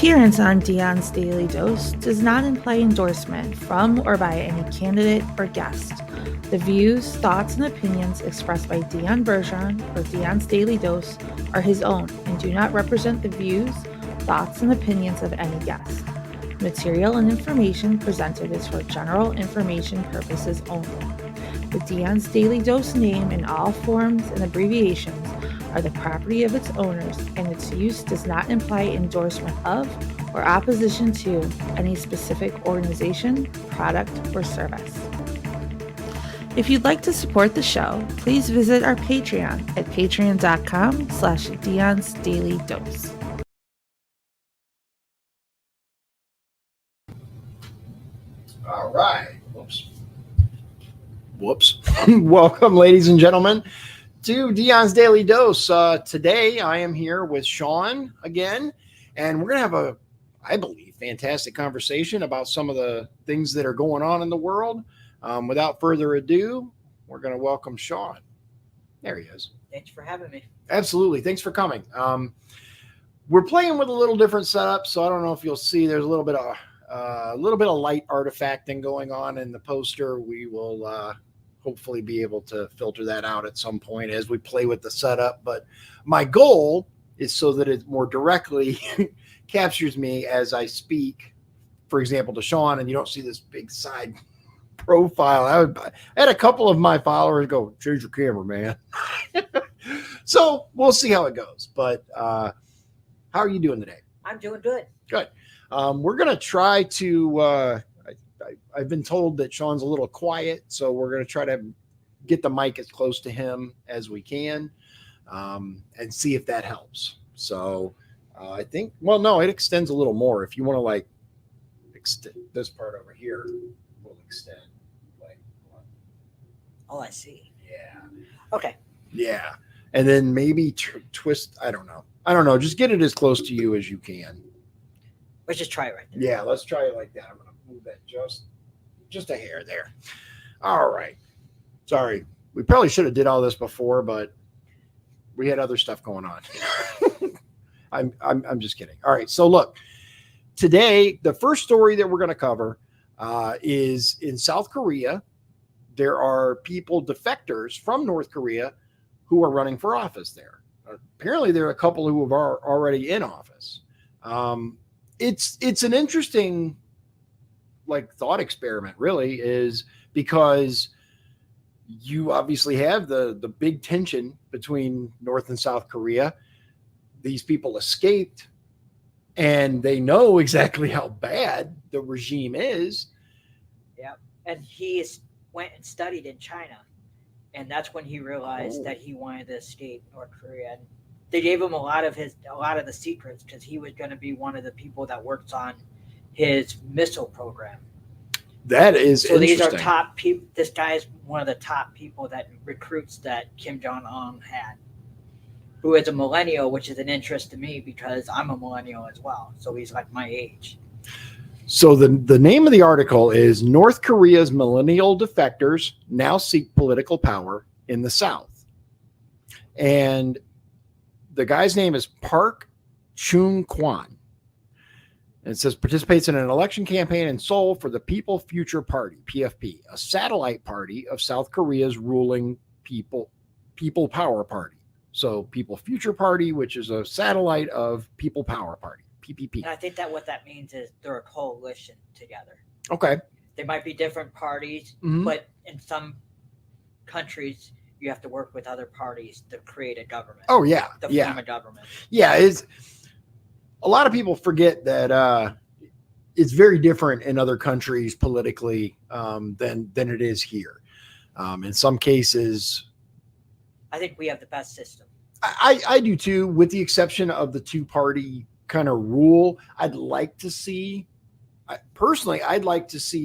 appearance on Dion's Daily Dose does not imply endorsement from or by any candidate or guest. The views, thoughts, and opinions expressed by Dion Bergeron or Dion's Daily Dose are his own and do not represent the views, thoughts, and opinions of any guest. Material and information presented is for general information purposes only. The Dion's Daily Dose name in all forms and abbreviations are the property of its owners, and its use does not imply endorsement of or opposition to any specific organization, product, or service. If you'd like to support the show, please visit our Patreon at patreon.com/Dion's Daily Dose. All right. Whoops. Welcome, ladies and gentlemen, to Dion's Daily Dose. Today, I am here with Sean again, and we're going to have a, I believe, fantastic conversation about some of the things that are going on in the world. Without further ado, we're going to welcome Sean. There he is. Thanks for having me. Absolutely. Thanks for coming. We're playing with a little different setup, so I don't know if you'll see there's a little bit of light artifacting going on in the poster. We will hopefully be able to filter that out at some point as we play with the setup. But my goal is so that it more directly captures me as I speak, for example, to Sean, and you don't see this big side profile. I had a couple of my followers go, change your camera, man. So we'll see how it goes. But how are you doing today? I'm doing good. Good. We're going to try to, I've been told that Sean's a little quiet, so we're going to try to get the mic as close to him as we can and see if that helps. So I think, well, no, it extends a little more. If you want to like extend this part over here, we'll extend. Like, Oh, I see. yeah. Okay. Yeah. And then maybe twist. I don't know. Just get it as close to you as you can. Let's just try it right there. Yeah, let's try it like that. I'm going to move that just a hair there. All right. Sorry. We probably should have did all this before, but we had other stuff going on. I'm just kidding. All right. So look, today, the first story that we're going to cover is in South Korea. There are people, defectors from North Korea, who are running for office there. Apparently, there are a couple who are already in office. It's an interesting thought experiment, really, is because you obviously have the big tension between North and South Korea. These people escaped and they know exactly how bad the regime is. Yeah. And he went and studied in China. And that's when he realized that he wanted to escape North Korea. And they gave him a lot of the secrets because he was going to be one of the people that works on his missile program. That is so interesting. These are top people. This guy is one of the top people that recruits that Kim Jong-un had, who is a millennial, which is an interest to me because I'm a millennial as well. So he's like my age. So the name of the article is North Korea's millennial defectors now seek political power in the South. And the guy's name is Park Chung-kwan. And it says participates in an election campaign in Seoul for the People Future Party, PFP, a satellite party of South Korea's ruling People Power Party. So People Future Party, which is a satellite of People Power Party, PPP. And I think that what that means is they're a coalition together. Okay. They might be different parties, but in some countries, you have to work with other parties to create a government. Oh, yeah. To form a government. Yeah. A lot of people forget that it's very different in other countries politically than it is here. In some cases, I think we have the best system. I do too, with the exception of the two-party kind of rule. I'd like to see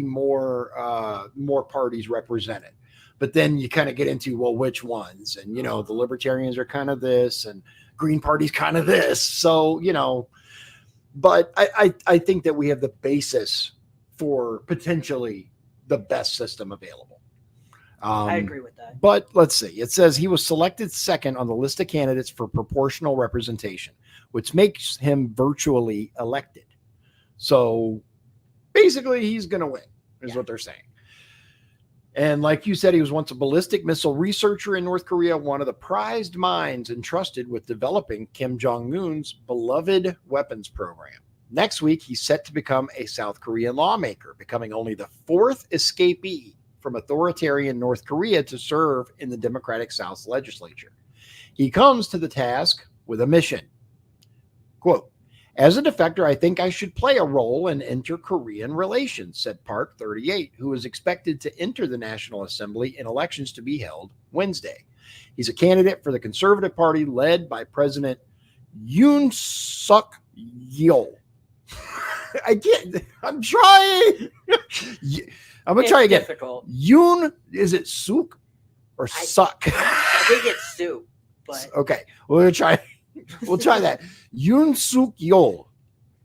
more parties represented. But then you kind of get into, well, which ones? And, the libertarians are kind of this and Green Party's kind of this. So, but I think that we have the basis for potentially the best system available. I agree with that. But let's see. It says he was selected second on the list of candidates for proportional representation, which makes him virtually elected. So basically, he's going to win, is what they're saying. And like you said, he was once a ballistic missile researcher in North Korea, one of the prized minds entrusted with developing Kim Jong-un's beloved weapons program. Next week, he's set to become a South Korean lawmaker, becoming only the fourth escapee from authoritarian North Korea to serve in the Democratic South's legislature. He comes to the task with a mission. Quote, as a defector, I think I should play a role in inter-Korean relations, said Park, 38, who is expected to enter the National Assembly in elections to be held Wednesday. He's a candidate for the Conservative Party led by President Yoon Suk Yeol. I'm trying. I'm going to try again. Difficult. Yoon, is it Suk or Suck? I think it's Suk, but okay. We'll try that. Yoon Suk Yeol,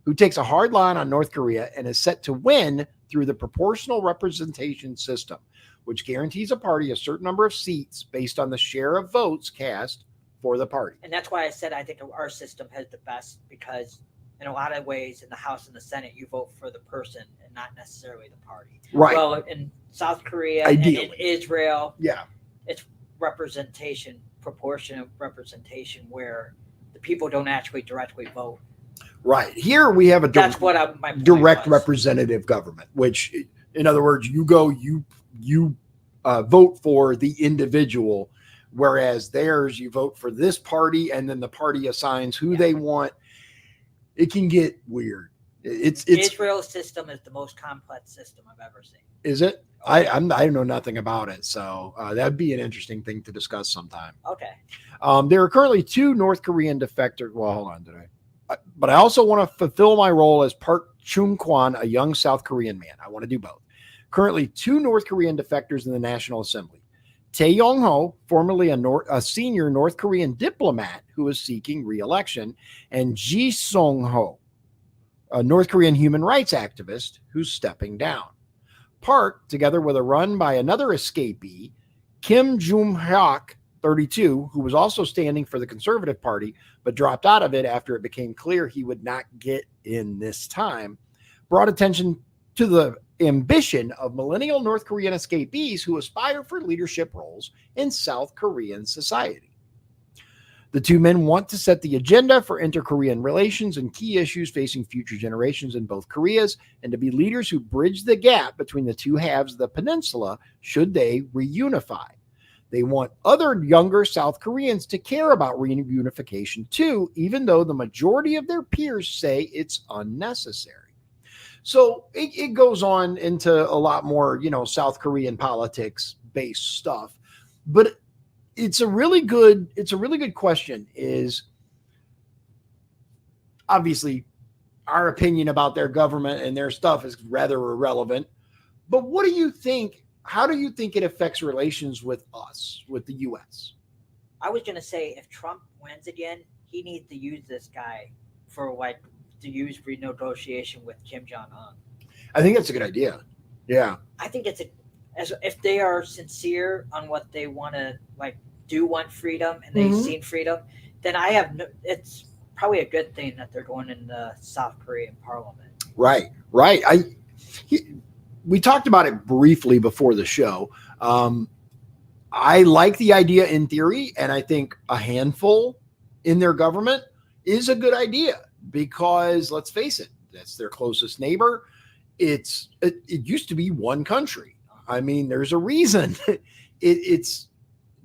who takes a hard line on North Korea and is set to win through the proportional representation system, which guarantees a party a certain number of seats based on the share of votes cast for the party. And that's why I said I think our system has the best, because in a lot of ways in the House and the Senate, you vote for the person and not necessarily the party. Right. Well, in South Korea Ideally. and in Israel, Yeah. it's representation, proportionate representation, where the people don't actually directly vote. Right. Here we have a That's what my point direct was. representative government, which, in other words, you vote for the individual, whereas theirs, you vote for this party, and then the party assigns who they want. It can get weird. It's Israel's system is the most complex system I've ever seen. Is it? I know nothing about it, so that'd be an interesting thing to discuss sometime. Okay. There are currently 2 North Korean defectors. Well, hold on, but I also want to fulfill my role as Park Chung-kwan, a young South Korean man. I want to do both. Currently, 2 North Korean defectors in the National Assembly. Tae Yong-ho, formerly a senior North Korean diplomat who is seeking re-election, and Ji Song-ho, a North Korean human rights activist who's stepping down. Park, together with a run by another escapee, Kim Jung-hyuk, 32, who was also standing for the Conservative Party, but dropped out of it after it became clear he would not get in this time, brought attention to the ambition of millennial North Korean escapees who aspire for leadership roles in South Korean society. The 2 men want to set the agenda for inter-Korean relations and key issues facing future generations in both Koreas, and to be leaders who bridge the gap between the 2 halves of the peninsula should they reunify. They want other younger South Koreans to care about reunification too, even though the majority of their peers say it's unnecessary. So it goes on into a lot more, South Korean politics based stuff, but it's a really good question. Is obviously our opinion about their government and their stuff is rather irrelevant, but what do you think? How do you think it affects relations with us, with the U.S.? I was going to say, if Trump wins again, he needs to use this guy for to use renegotiation with Kim Jong-un. I think that's a good idea. Yeah. I think if they are sincere on what they want to want freedom and they've seen freedom, then it's probably a good thing that they're going in the South Korean parliament. Right. We talked about it briefly before the show. I like the idea in theory, and I think a handful in their government is a good idea because, let's face it, that's their closest neighbor. It used to be one country. I mean, there's a reason. It's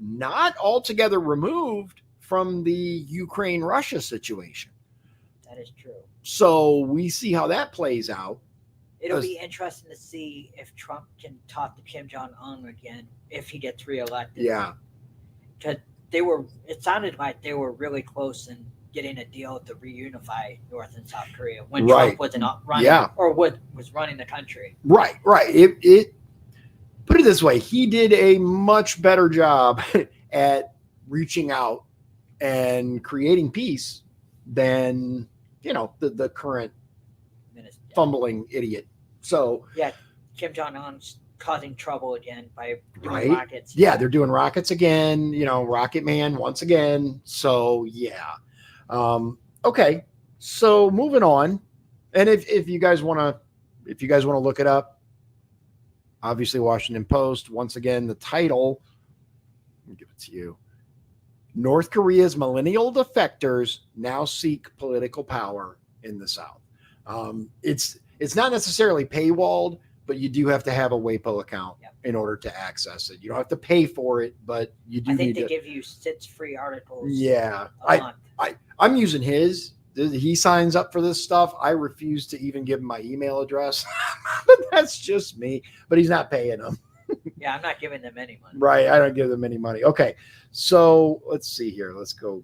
not altogether removed from the Ukraine-Russia situation. That is true. So we see how that plays out. It'll be interesting to see if Trump can talk to Kim Jong-un again if he gets reelected. Yeah. Because it sounded like they were really close in getting a deal to reunify North and South Korea when Trump wasn't running or was running the country. Right. It put it this way, he did a much better job at reaching out and creating peace than, the current fumbling idiot. So yeah, Kim Jong-un's causing trouble again by doing rockets. Yeah, they're doing rockets again, Rocket Man once again. So yeah. Okay. So moving on. And if you guys want to look it up, obviously Washington Post, once again, the title, let me give it to you. North Korea's millennial defectors now seek political power in the South. It's not necessarily paywalled, but you do have to have a WAPO account in order to access it. You don't have to pay for it, but you do. I think they give you 6 free articles. Yeah, a month. I'm using his. He signs up for this stuff. I refuse to even give him my email address. That's just me. But he's not paying them. Yeah, I'm not giving them any money. Right, I don't give them any money. Okay, so let's see here. Let's go.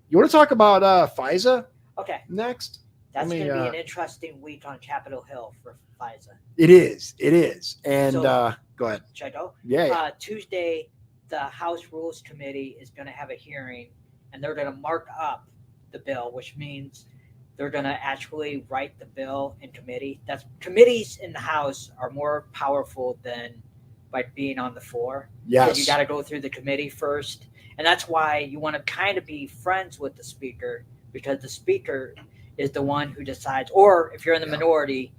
You want to talk about FISA? Okay. Next. That's going to be an interesting week on Capitol Hill for FISA. It is. And So, go ahead. Should I go? Yeah. Tuesday, the House Rules Committee is going to have a hearing, and they're going to mark up the bill, which means they're going to actually write the bill in committee. That's committees in the House are more powerful than like being on the floor. Yes. You got to go through the committee first, and that's why you want to kind of be friends with the speaker, because the speaker is the one who decides, or if you're in the minority,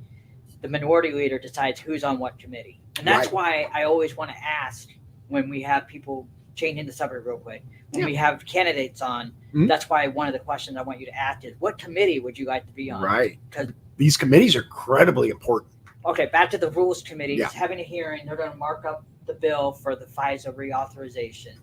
the minority leader decides who's on what committee. And that's why I always want to ask when we have people, changing the subject real quick, when we have candidates on, that's why one of the questions I want you to ask is, what committee would you like to be on? Right. Because these committees are incredibly important. Okay, back to the Rules Committee. Yeah. It's having a hearing. They're going to mark up the bill for the FISA reauthorization.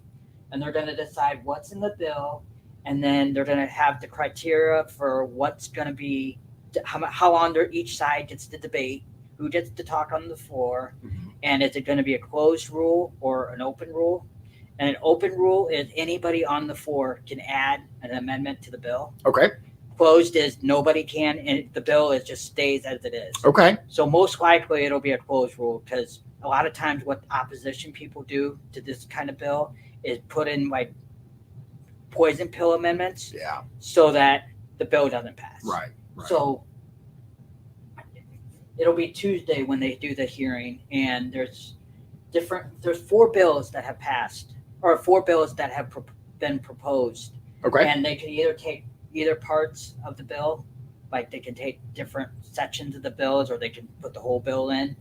And they're going to decide what's in the bill. And then they're going to have the criteria for what's going to be, how long each side gets to debate, who gets to talk on the floor, and is it going to be a closed rule or an open rule? And an open rule is anybody on the floor can add an amendment to the bill. Okay. Closed is nobody can, and the bill just stays as it is. Okay. So most likely it'll be a closed rule, because a lot of times what opposition people do to this kind of bill is put in like poison pill amendments, so that the bill doesn't pass. Right. So it'll be Tuesday when they do the hearing, and there's 4 bills that have passed, or 4 bills that have been proposed. Okay. And they can either take either parts of the bill, like they can take different sections of the bills, or they can put the whole bill in.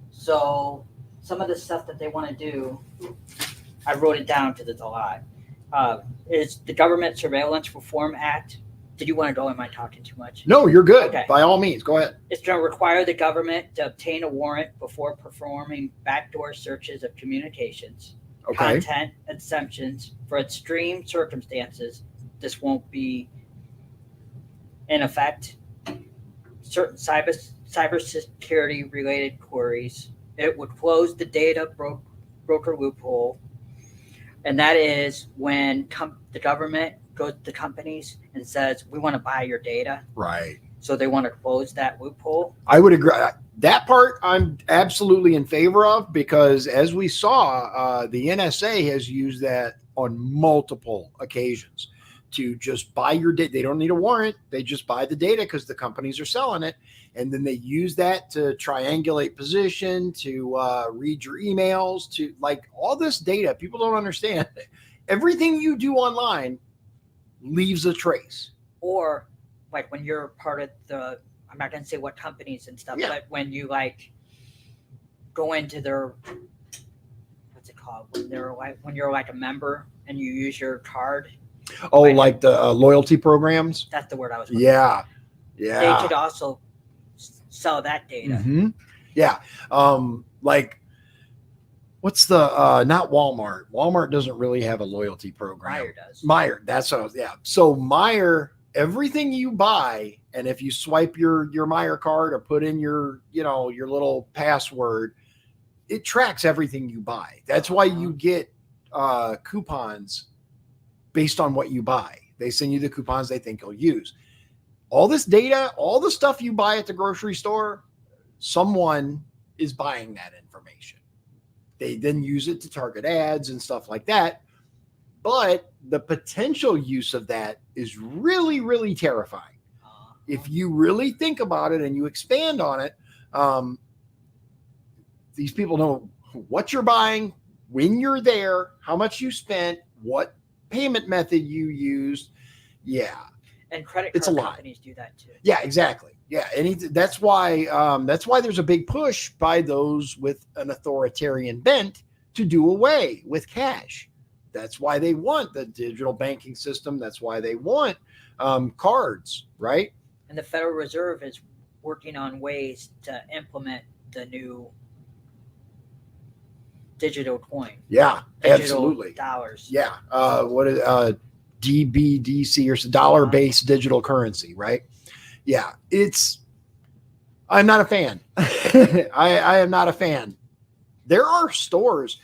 So some of the stuff that they want to do, I wrote it down because it's a lot. Is the Government Surveillance Reform Act. Did you want to go? Am I talking too much? No, you're good. Okay. By all means, go ahead. It's going to require the government to obtain a warrant before performing backdoor searches of communications, content exemptions for extreme circumstances. This won't be in effect. Certain cybersecurity related queries. It would close the data broker loophole. And that is when the government goes to companies and says, we want to buy your data. Right. So they want to close that loophole. I would agree. That part I'm absolutely in favor of, because as we saw, the NSA has used that on multiple occasions to just buy your data. They don't need a warrant. They just buy the data because the companies are selling it. And then they use that to triangulate position, to read your emails, to like all this data. People don't understand. Everything you do online leaves a trace. Or like when you're part of the, I'm not going to say what companies and stuff, but when you like go into their, what's it called? When you're like a member and you use your card. Oh, like the loyalty programs? That's the word I was looking for. They could also sell that data. Mm-hmm. Yeah. Like what's the not Walmart? Walmart doesn't really have a loyalty program. Meijer does. Meijer, that's what So Meijer, everything you buy, and if you swipe your Meijer card or put in your little password, it tracks everything you buy. That's why you get coupons based on what you buy. They send you the coupons they think you'll use. All this data, all the stuff you buy at the grocery store, someone is buying that information. They then use it to target ads and stuff like that. But the potential use of that is really, really terrifying. If you really think about it and you expand on it, these people know what you're buying, when you're there, how much you spent, what payment method you used. Yeah. And credit It's a card lot. companies do that too. Yeah, exactly. Yeah, and that's why there's a big push by those with an authoritarian bent to do away with cash. That's why they want the digital banking system. That's why they want cards, right? And the Federal Reserve is working on ways to implement the new digital coin. Yeah, Digital absolutely. dollars. Yeah. What is DBDC or dollar-based digital currency, right? Yeah, I'm not a fan. I am not a fan. There are stores.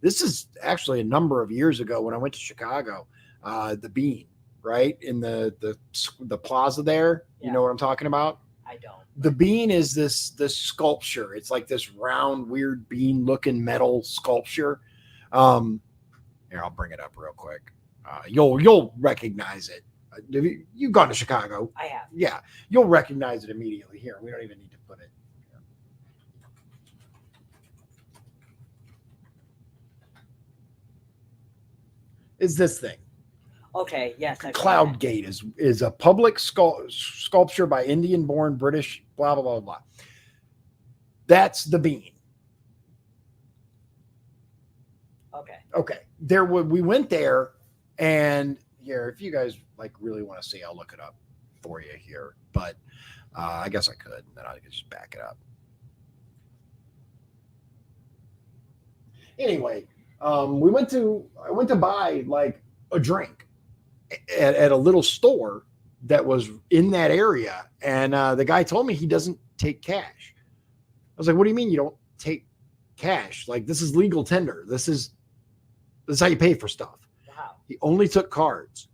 This is actually a number of years ago when I went to Chicago, the Bean, right? In the plaza there. You know what I'm talking about? I don't. The Bean is this sculpture. It's like this round, weird bean looking metal sculpture. Here, I'll bring it up real quick. You'll recognize it. You've gone to Chicago. I have. Yeah, you'll recognize it immediately. Here, we don't even need to put it. Here. Is this thing? Okay. Yes. Cloud Gate is a public sculpture by Indian-born British. Blah blah blah blah. That's the Bean. Okay. Okay. We went there, and here, if you guys like really want to see, I'll look it up for you here. But I guess I could, and then I could just back it up. Anyway, I went to buy like a drink at a little store that was in that area, and the guy told me he doesn't take cash. I was like, "What do you mean you don't take cash? Like, this is legal tender. This is how you pay for stuff." Wow. He only took cards.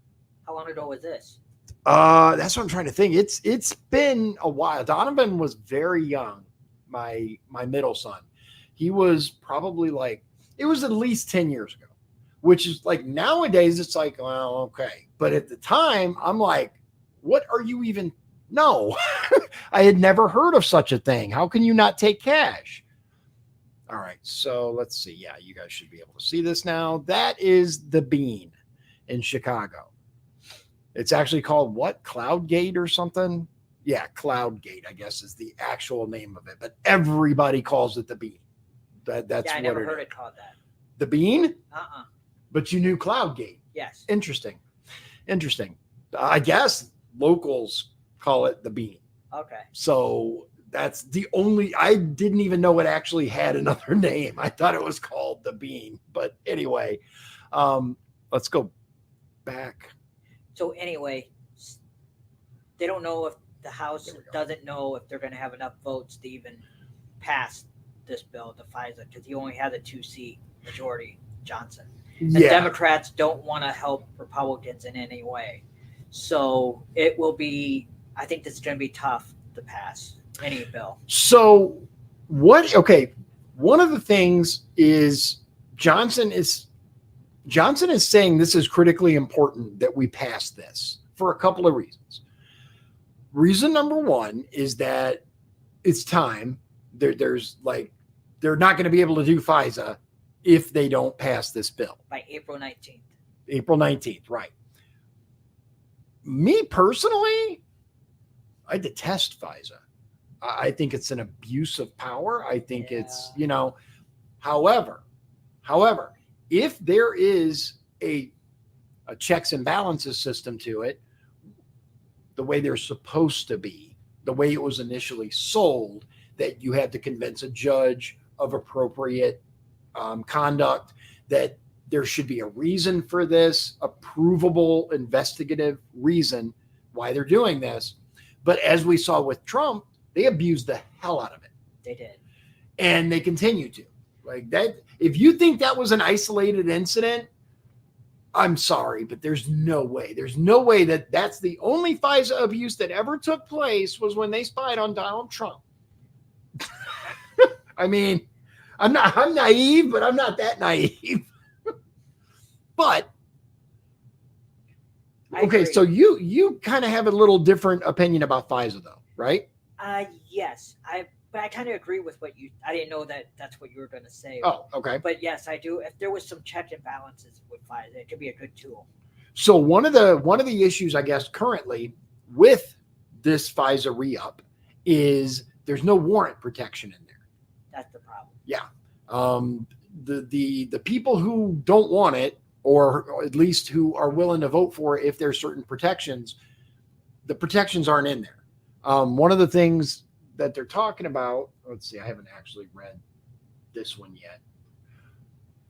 How long ago was this? That's what I'm trying to think. It's been a while. Donovan was very young. My middle son, he was probably like, it was at least 10 years ago, which is like nowadays it's like, well, okay. But at the time I'm like, what are you even? No, I had never heard of such a thing. How can you not take cash? All right. So let's see. Yeah, you guys should be able to see this now. That is the Bean in Chicago. It's actually called what? Cloud Gate or something? Yeah, Cloud Gate, I guess, is the actual name of it. But everybody calls it the Bean. That's I never heard it called that. The Bean? Uh-uh. But you knew Cloud Gate. Yes. Interesting. I guess locals call it the Bean. Okay. So that's the only, I didn't even know it actually had another name. I thought it was called the Bean. But anyway, let's go back. So anyway, they don't know if the House doesn't know if they're going to have enough votes to even pass this bill, the FISA, because he only has a 2-seat majority, Johnson. And Democrats don't want to help Republicans in any way. So it will be, I think this is going to be tough to pass any bill. So one of the things is Johnson is saying this is critically important that we pass this for a couple of reasons. Reason number one is that it's time. They're not going to be able to do FISA if they don't pass this bill. By April 19th. April 19th, right. Me personally, I detest FISA. I think it's an abuse of power. I think it's, however, if there is a checks and balances system to it, the way they're supposed to be, the way it was initially sold, that you had to convince a judge of appropriate conduct, that there should be a reason for this, a provable investigative reason why they're doing this. But as we saw with Trump, they abused the hell out of it. They did. And they continue to. Like that, if you think that was an isolated incident, I'm sorry, but there's no way. There's no way that that's the only FISA abuse that ever took place was when they spied on Donald Trump. I mean, I'm naive, but I'm not that naive. But okay, so you kind of have a little different opinion about FISA, though, right? Yes, but I kind of agree with what I didn't know that that's what you were going to say. Oh, okay. But yes, I do. If there was some check and balances with FISA, it could be a good tool. So one of the issues, I guess, currently with this FISA re-up is there's no warrant protection in there. That's the problem. Yeah. The people who don't want it, or at least who are willing to vote for it if there's certain protections, the protections aren't in there. One of the things that they're talking about, let's see, I haven't actually read this one yet.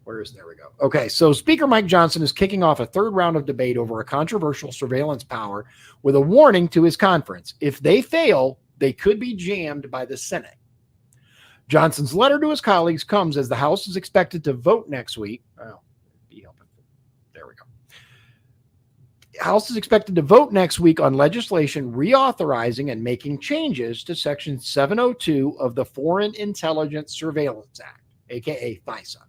There we go. Okay, so Speaker Mike Johnson is kicking off a third round of debate over a controversial surveillance power with a warning to his conference. If they fail, they could be jammed by the Senate. Johnson's letter to his colleagues comes as the House is expected to vote next week. There we go. House is expected to vote next week on legislation reauthorizing and making changes to Section 702 of the Foreign Intelligence Surveillance Act, aka FISA.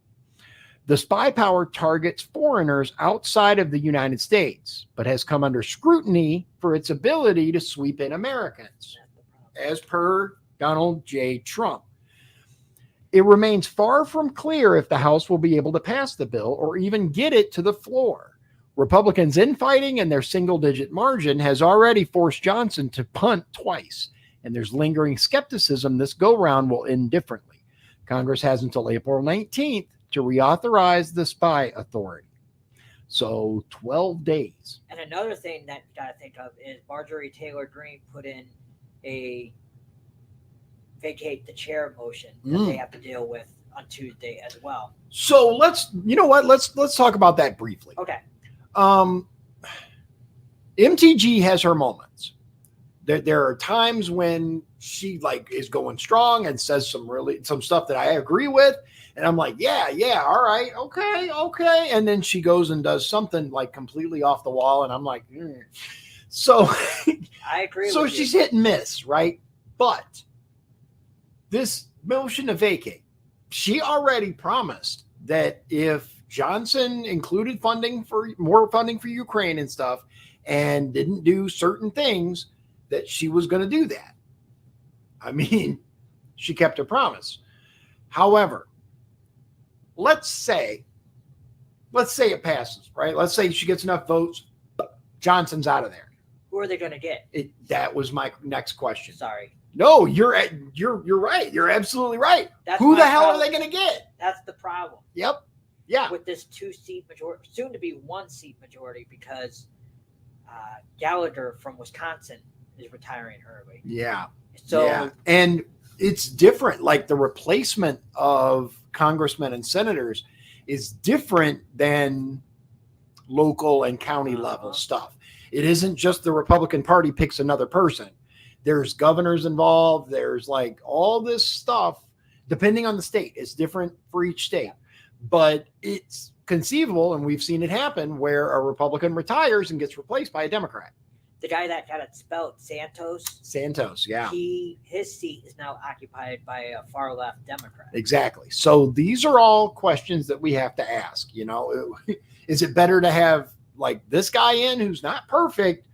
The spy power targets foreigners outside of the United States, but has come under scrutiny for its ability to sweep in Americans, as per Donald J. Trump. It remains far from clear if the House will be able to pass the bill or even get it to the floor. Republicans infighting and their single-digit margin has already forced Johnson to punt twice, and there's lingering skepticism this go-round will end differently. Congress has until April 19th to reauthorize the spy authority. So 12 days. And another thing that you got to think of is Marjorie Taylor Greene put in a vacate the chair motion that they have to deal with on Tuesday as well. So let's talk about that briefly. Okay. MTG has her moments. There are times when she is going strong and says some stuff that I agree with. And I'm like, yeah, all right, okay. And then she goes and does something completely off the wall. And I'm like, So I agree so with she's you. hit and miss, right? But this motion to vacate, she already promised that if Johnson included more funding for Ukraine and stuff and didn't do certain things, that she was going to do that. I mean, she kept her promise. However, let's say it passes, right? Let's say she gets enough votes. Johnson's out of there. Who are they going to get? That was my next question. Sorry. No, you're right. You're absolutely right. That's Who the hell problem. are they going to get? That's the problem. Yep. Yeah. With this 2-seat majority, soon to be 1-seat majority, because Gallagher from Wisconsin is retiring early. Yeah. So yeah. And it's different. The replacement of congressmen and senators is different than local and county level stuff. It isn't just the Republican Party picks another person. There's governors involved. There's all this stuff, depending on the state. It's different for each state, but it's conceivable, and we've seen it happen, where a Republican retires and gets replaced by a Democrat. The guy that got it spelled Santos, yeah. His seat is now occupied by a far left Democrat. Exactly. So these are all questions that we have to ask. Is it better to have this guy in who's not perfect,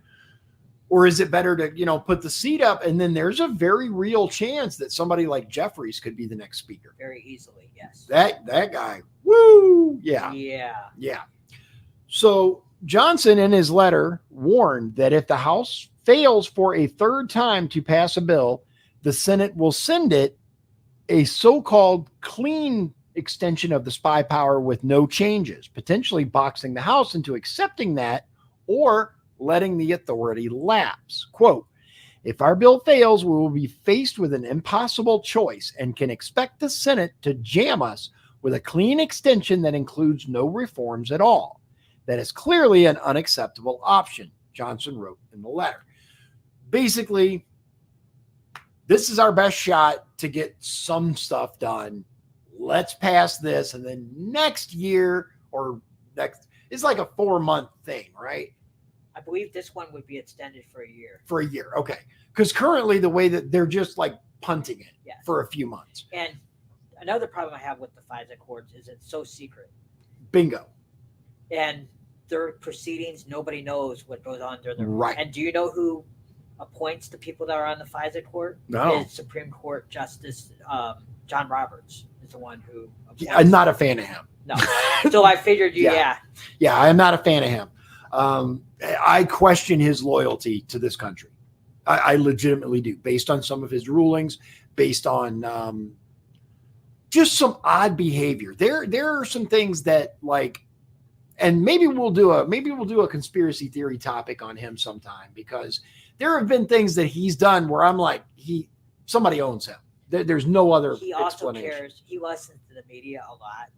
or is it better to put the seat up, and then there's a very real chance that somebody like Jeffries could be the next speaker? Very easily, yes. That guy. Woo! Yeah. Yeah. So Johnson, in his letter, warned that if the House fails for a third time to pass a bill, the Senate will send it a so-called clean extension of the spy power with no changes, potentially boxing the House into accepting that or letting the authority lapse. Quote, if our bill fails, we will be faced with an impossible choice and can expect the Senate to jam us with a clean extension that includes no reforms at all. That is clearly an unacceptable option, Johnson wrote in the letter. Basically, this is our best shot to get some stuff done. Let's pass this, and then next year it's like a 4-month thing, right? I believe this one would be extended for a year. For a year, okay. Because currently the way that they're just punting it for a few months. And another problem I have with the FISA courts is it's so secret. Bingo. And their proceedings, nobody knows what goes on during their right. And do you know who appoints the people that are on the FISA court? No. Is Supreme Court Justice John Roberts is the one who appoints. I'm not a fan of him. No. So I figured Yeah, I'm not a fan of him. I question his loyalty to this country. I legitimately do, based on some of his rulings, based on just some odd behavior. There are some things that, like, and maybe we'll do a conspiracy theory topic on him sometime, because there have been things that he's done where I'm like, somebody owns him. There's no other He also explanation. cares. He listens to the media a lot,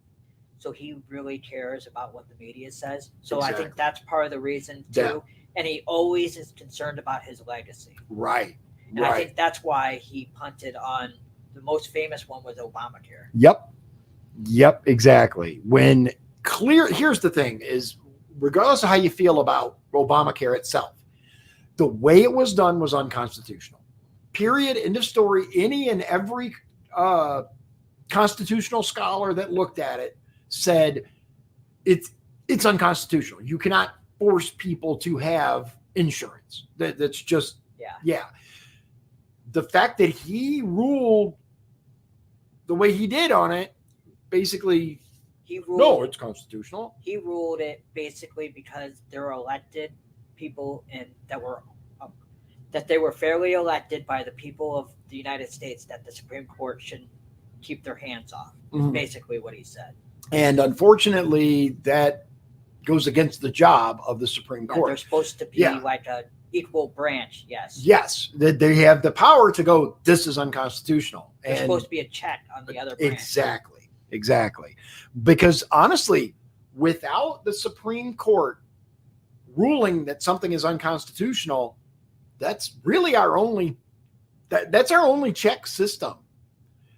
so he really cares about what the media says. So I think that's part of the reason too. Yeah. And he always is concerned about his legacy. Right. And I think that's why he punted on the most famous one was Obamacare. Yep, exactly. Here's the thing is, regardless of how you feel about Obamacare itself, the way it was done was unconstitutional. Period. End of story. Any and every constitutional scholar that looked at it said it's unconstitutional. You cannot force people to have insurance. That's just, yeah. The fact that he ruled the way he did on it, basically, it's constitutional. He ruled it basically because they're elected people, and that they were fairly elected by the people of the United States, that the Supreme Court should keep their hands off. Is basically what he said. And unfortunately, that goes against the job of the Supreme Court. They're supposed to be like a equal branch. Yes, that they have the power to go, this is unconstitutional. There's supposed to be a check on the other branch. Exactly. Because honestly, without the Supreme Court ruling that something is unconstitutional, that's really our only check system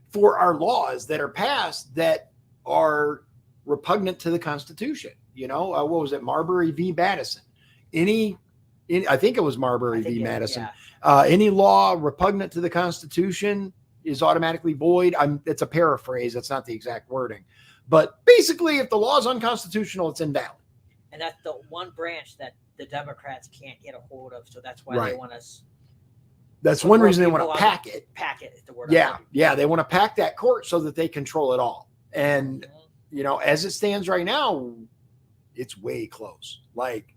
for our laws that are passed that are repugnant to the Constitution. What was it? Marbury v. Madison. I think it was Marbury v. Madison. Yeah. Any law repugnant to the Constitution is automatically void. It's a paraphrase. That's not the exact wording. But basically, if the law is unconstitutional, it's invalid. And that's the one branch that the Democrats can't get a hold of. So that's why they want us. That's one reason they want to pack it. Pack it is the word. Yeah. They want to pack that court so that they control it all. And, as it stands right now, it's way close. Like,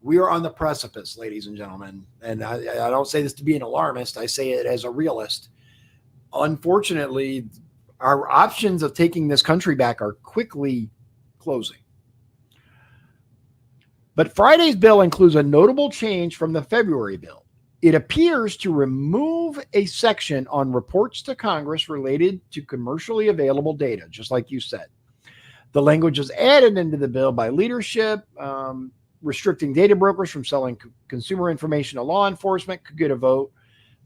we are on the precipice, ladies and gentlemen. And I don't say this to be an alarmist. I say it as a realist. Unfortunately, our options of taking this country back are quickly closing. But Friday's bill includes a notable change from the February bill. It appears to remove a section on reports to Congress related to commercially available data, just like you said. The language is added into the bill by leadership, restricting data brokers from selling consumer information to law enforcement could get a vote.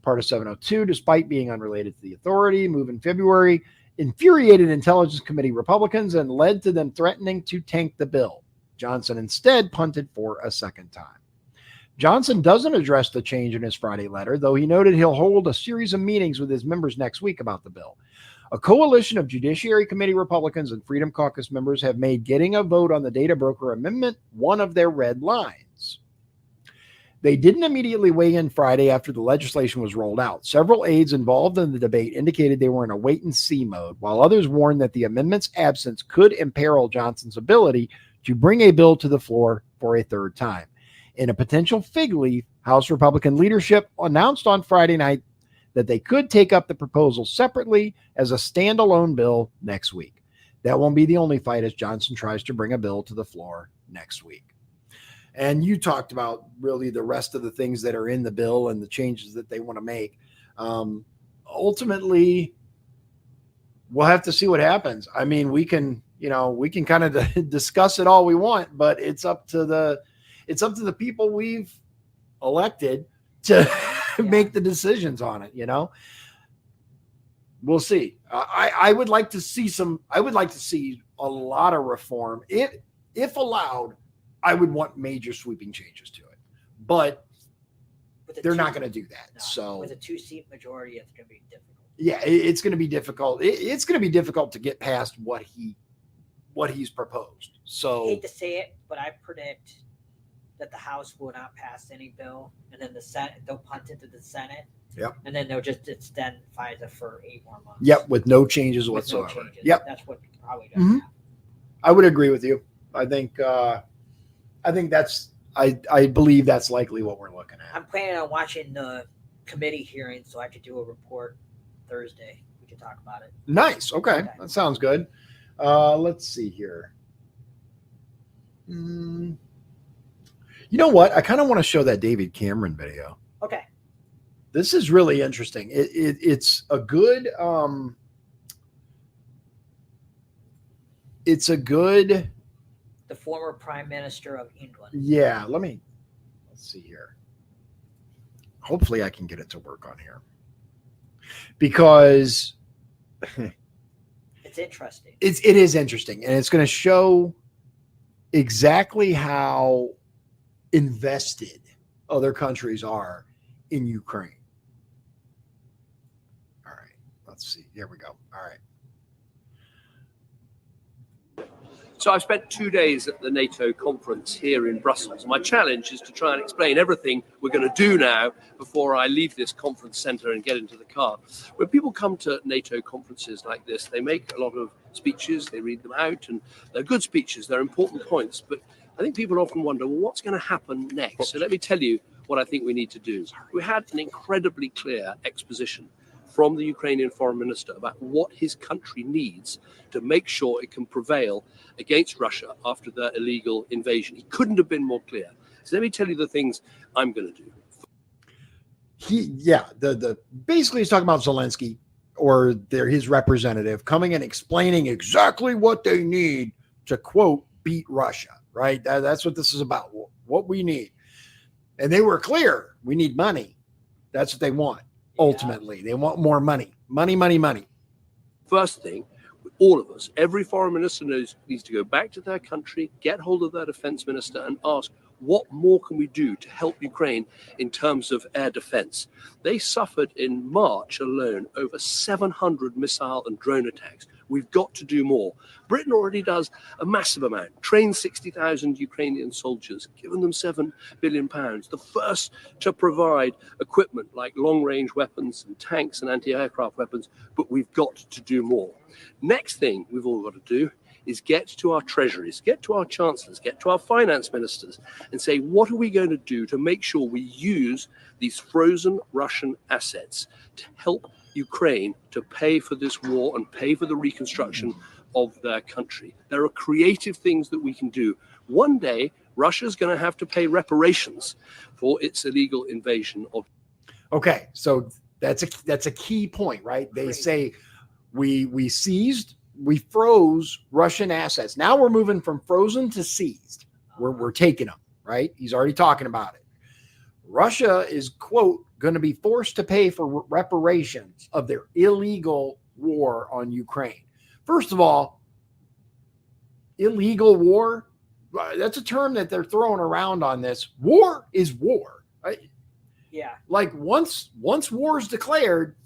Part of 702, despite being unrelated to the authority. Move in February infuriated Intelligence Committee Republicans and led to them threatening to tank the bill. Johnson instead punted for a second time. Johnson doesn't address the change in his Friday letter, though he noted he'll hold a series of meetings with his members next week about the bill. A coalition of Judiciary Committee Republicans and Freedom Caucus members have made getting a vote on the data broker amendment one of their red lines. They didn't immediately weigh in Friday after the legislation was rolled out. Several aides involved in the debate indicated they were in a wait-and-see mode, while others warned that the amendment's absence could imperil Johnson's ability to bring a bill to the floor for a third time. In a potential fig leaf, House Republican leadership announced on Friday night that they could take up the proposal separately as a standalone bill next week. That won't be the only fight as Johnson tries to bring a bill to the floor next week. And you talked about really the rest of the things that are in the bill and the changes that they want to make. Ultimately, we'll have to see what happens. I mean, we can kind of discuss it all we want, but it's up to the people we've elected to make the decisions on it. We'll see. I would like to see a lot of reform. If allowed, I would want major sweeping changes to it, but they're not going to do that. No, so with a 2-seat majority, it's going to be difficult. Yeah, it's going to be difficult. It's going to be difficult to get past what he's proposed. So I hate to say it, but I predict that the House will not pass any bill, and then the Senate, they'll punt it to the Senate. Yep. And then they'll just extend FISA for 8 more months. Yep, with no changes whatsoever. No changes. Yep. That's what probably does happen. I would agree with you. I think I believe that's likely what we're looking at. I'm planning on watching the committee hearing so I could do a report Thursday. We could talk about it. Nice. Okay. That sounds good. Let's see here. You know what? I kind of want to show that David Cameron video. Okay. This is really interesting. It's a good The former Prime Minister of England. Yeah, let's see here. Hopefully I can get it to work on here. Because it's interesting. It is interesting, and it's going to show exactly how invested other countries are in Ukraine. All right, let's see. There we go. All right. So I've spent 2 days at the NATO conference here in Brussels. My challenge is to try and explain everything we're going to do now before I leave this conference center and get into the car. When people come to NATO conferences like this, they make a lot of speeches, they read them out, and they're good speeches, they're important points. But I think people often wonder, well, what's going to happen next? So let me tell you what I think we need to do. We had an incredibly clear exposition from the Ukrainian foreign minister about what his country needs to make sure it can prevail against Russia after their illegal invasion. He couldn't have been more clear. So let me tell you the things I'm going to do. Basically he's talking about Zelensky or his representative coming and explaining exactly what they need to, quote, beat Russia, right? That's what this is about, what we need. And they were clear. We need money. That's what they want. Ultimately, they want more money. Money. First thing, all of us, every foreign minister needs to go back to their country, get hold of their defense minister and ask, what more can we do to help Ukraine in terms of air defense? They suffered in March alone over 700 missile and drone attacks. We've got to do more. Britain already does a massive amount, trained 60,000 Ukrainian soldiers, given them £7 billion, the first to provide equipment like long-range weapons and tanks and anti-aircraft weapons, but we've got to do more. Next thing we've all got to do is get to our treasuries, get to our chancellors, get to our finance ministers and say, what are we going to do to make sure we use these frozen Russian assets to help Ukraine to pay for this war and pay for the reconstruction of their country? There are creative things that we can do. One day, Russia's going to have to pay reparations for its illegal invasion of. Okay, so that's a key point, right? They say we froze Russian assets. Now we're moving from frozen to seized. We're taking them, right? He's already talking about it. Russia is, quote, going to be forced to pay for reparations of their illegal war on Ukraine. First of all, illegal war, that's a term that they're throwing around on this. War is war. Right? Yeah. Like once war is declared,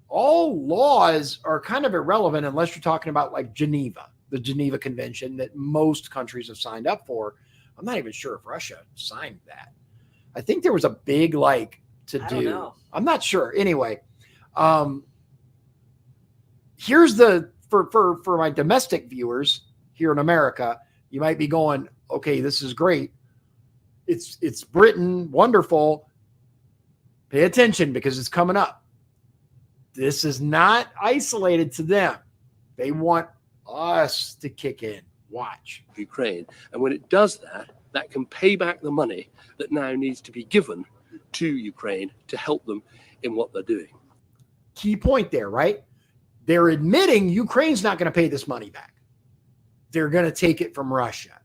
all laws are kind of irrelevant unless you're talking about like Geneva, the Geneva Convention that most countries have signed up for. I'm not even sure if Russia signed that. I think there was a big to do. Don't know. I'm not sure. Anyway, here's for my domestic viewers here in America, you might be going, okay, this is great. It's Britain, wonderful. Pay attention because it's coming up. This is not isolated to them. They want us to kick in. Watch. Ukraine. And when it does that, that can pay back the money that now needs to be given to Ukraine to help them in what they're doing. Key point there, right? They're admitting Ukraine's not going to pay this money back. They're going to take it from Russia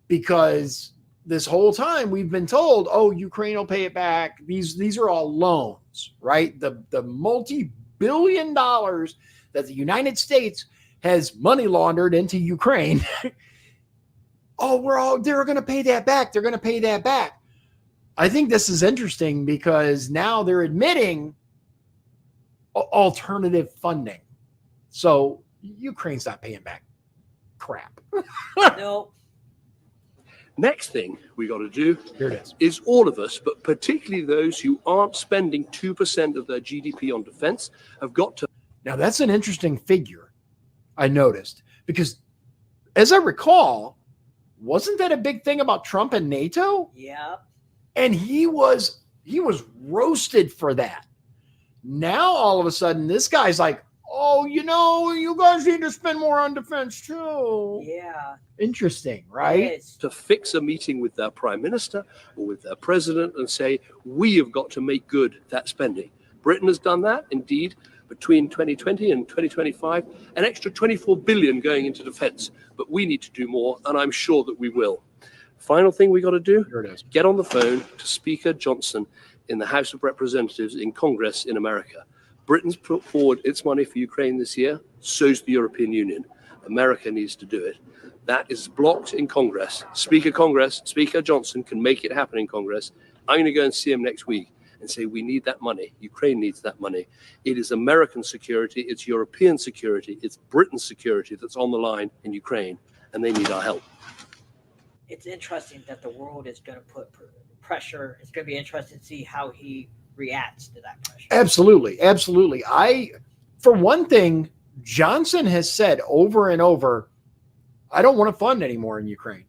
because this whole time we've been told, oh, Ukraine will pay it back. These are all loans, right? The multi-billion dollars that the United States has money laundered into Ukraine. They're going to pay that back. They're going to pay that back. I think this is interesting because now they're admitting alternative funding. So Ukraine's not paying back crap. No. Next thing we got to do Here it is all of us, but particularly those who aren't spending 2% of their GDP on defense, have got to. Now, that's an interesting figure I noticed because as I recall, Wasn't that a big thing about Trump and NATO? Yeah. And he was roasted for that. Now all of a sudden this guy's like, oh, you guys need to spend more on defense too. Yeah. Interesting, right? To fix a meeting with their prime minister or with their president and say, we have got to make good that spending. Britain has done that, indeed, between 2020 and 2025, an extra 24 billion going into defense. But we need to do more, and I'm sure that we will. Final thing we got to do, Here it is. get on the phone to Speaker Johnson in the House of Representatives in Congress in America. Britain's put forward its money for Ukraine this year, so's the European Union. America needs to do it. That is blocked in Congress. Speaker Johnson can make it happen in Congress. I'm going to go and see him next week and say, we need that money. Ukraine needs that money. It is American security. It's European security. It's Britain's security that's on the line in Ukraine, and they need our help. It's interesting that the world is going to put pressure. It's going to be interesting to see how he reacts to that pressure. Absolutely. For one thing, Johnson has said over and over, I don't want to fund anymore in Ukraine.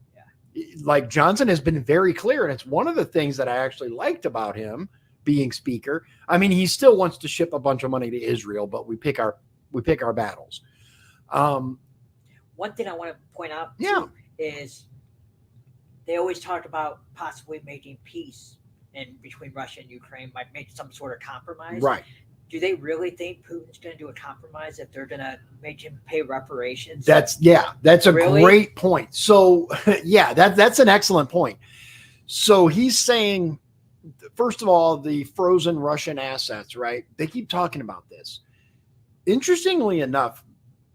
Yeah. Like Johnson has been very clear. And it's one of the things that I actually liked about him being speaker. I mean, he still wants to ship a bunch of money to Israel, but we pick our battles. One thing I want to point out is they always talk about possibly making peace in between Russia and Ukraine, might make some sort of compromise. Right. Do they really think Putin's going to do a compromise if they're going to make him pay reparations? That's a great point. So that's an excellent point. So he's saying, first of all, the frozen Russian assets, right? They keep talking about this. Interestingly enough,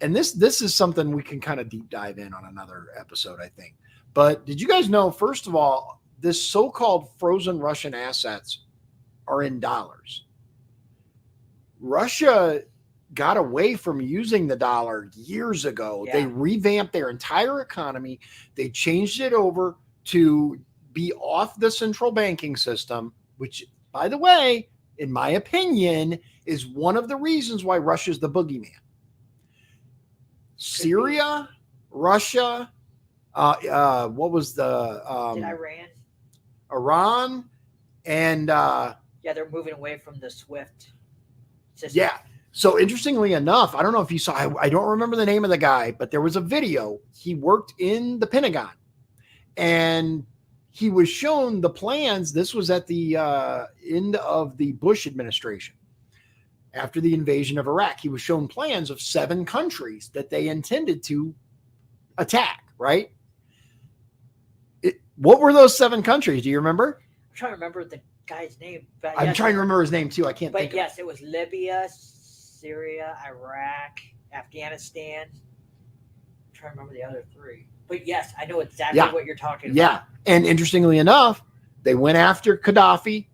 and this is something we can kind of deep dive in on another episode, I think. But did you guys know, first of all, this so-called frozen Russian assets are in dollars? Russia got away from using the dollar years ago. Yeah. They revamped their entire economy. They changed it over to be off the central banking system, which, by the way, in my opinion, is one of the reasons why Russia's the boogeyman. Syria, Russia, what was the Iran, and they're moving away from the SWIFT system. Yeah. So interestingly enough, I don't know if you saw, I don't remember the name of the guy, but there was a video. He worked in the Pentagon and he was shown the plans. This was at the end of the Bush administration. After the invasion of Iraq, he was shown plans of 7 countries that they intended to attack, right? What were those 7 countries? Do you remember? I'm trying to remember the guy's name. But I'm trying to remember his name too. I can't think of it. But yes, it was Libya, Syria, Iraq, Afghanistan. I'm trying to remember the other 3. But yes, I know exactly what you're talking about. Yeah. And interestingly enough, they went after Gaddafi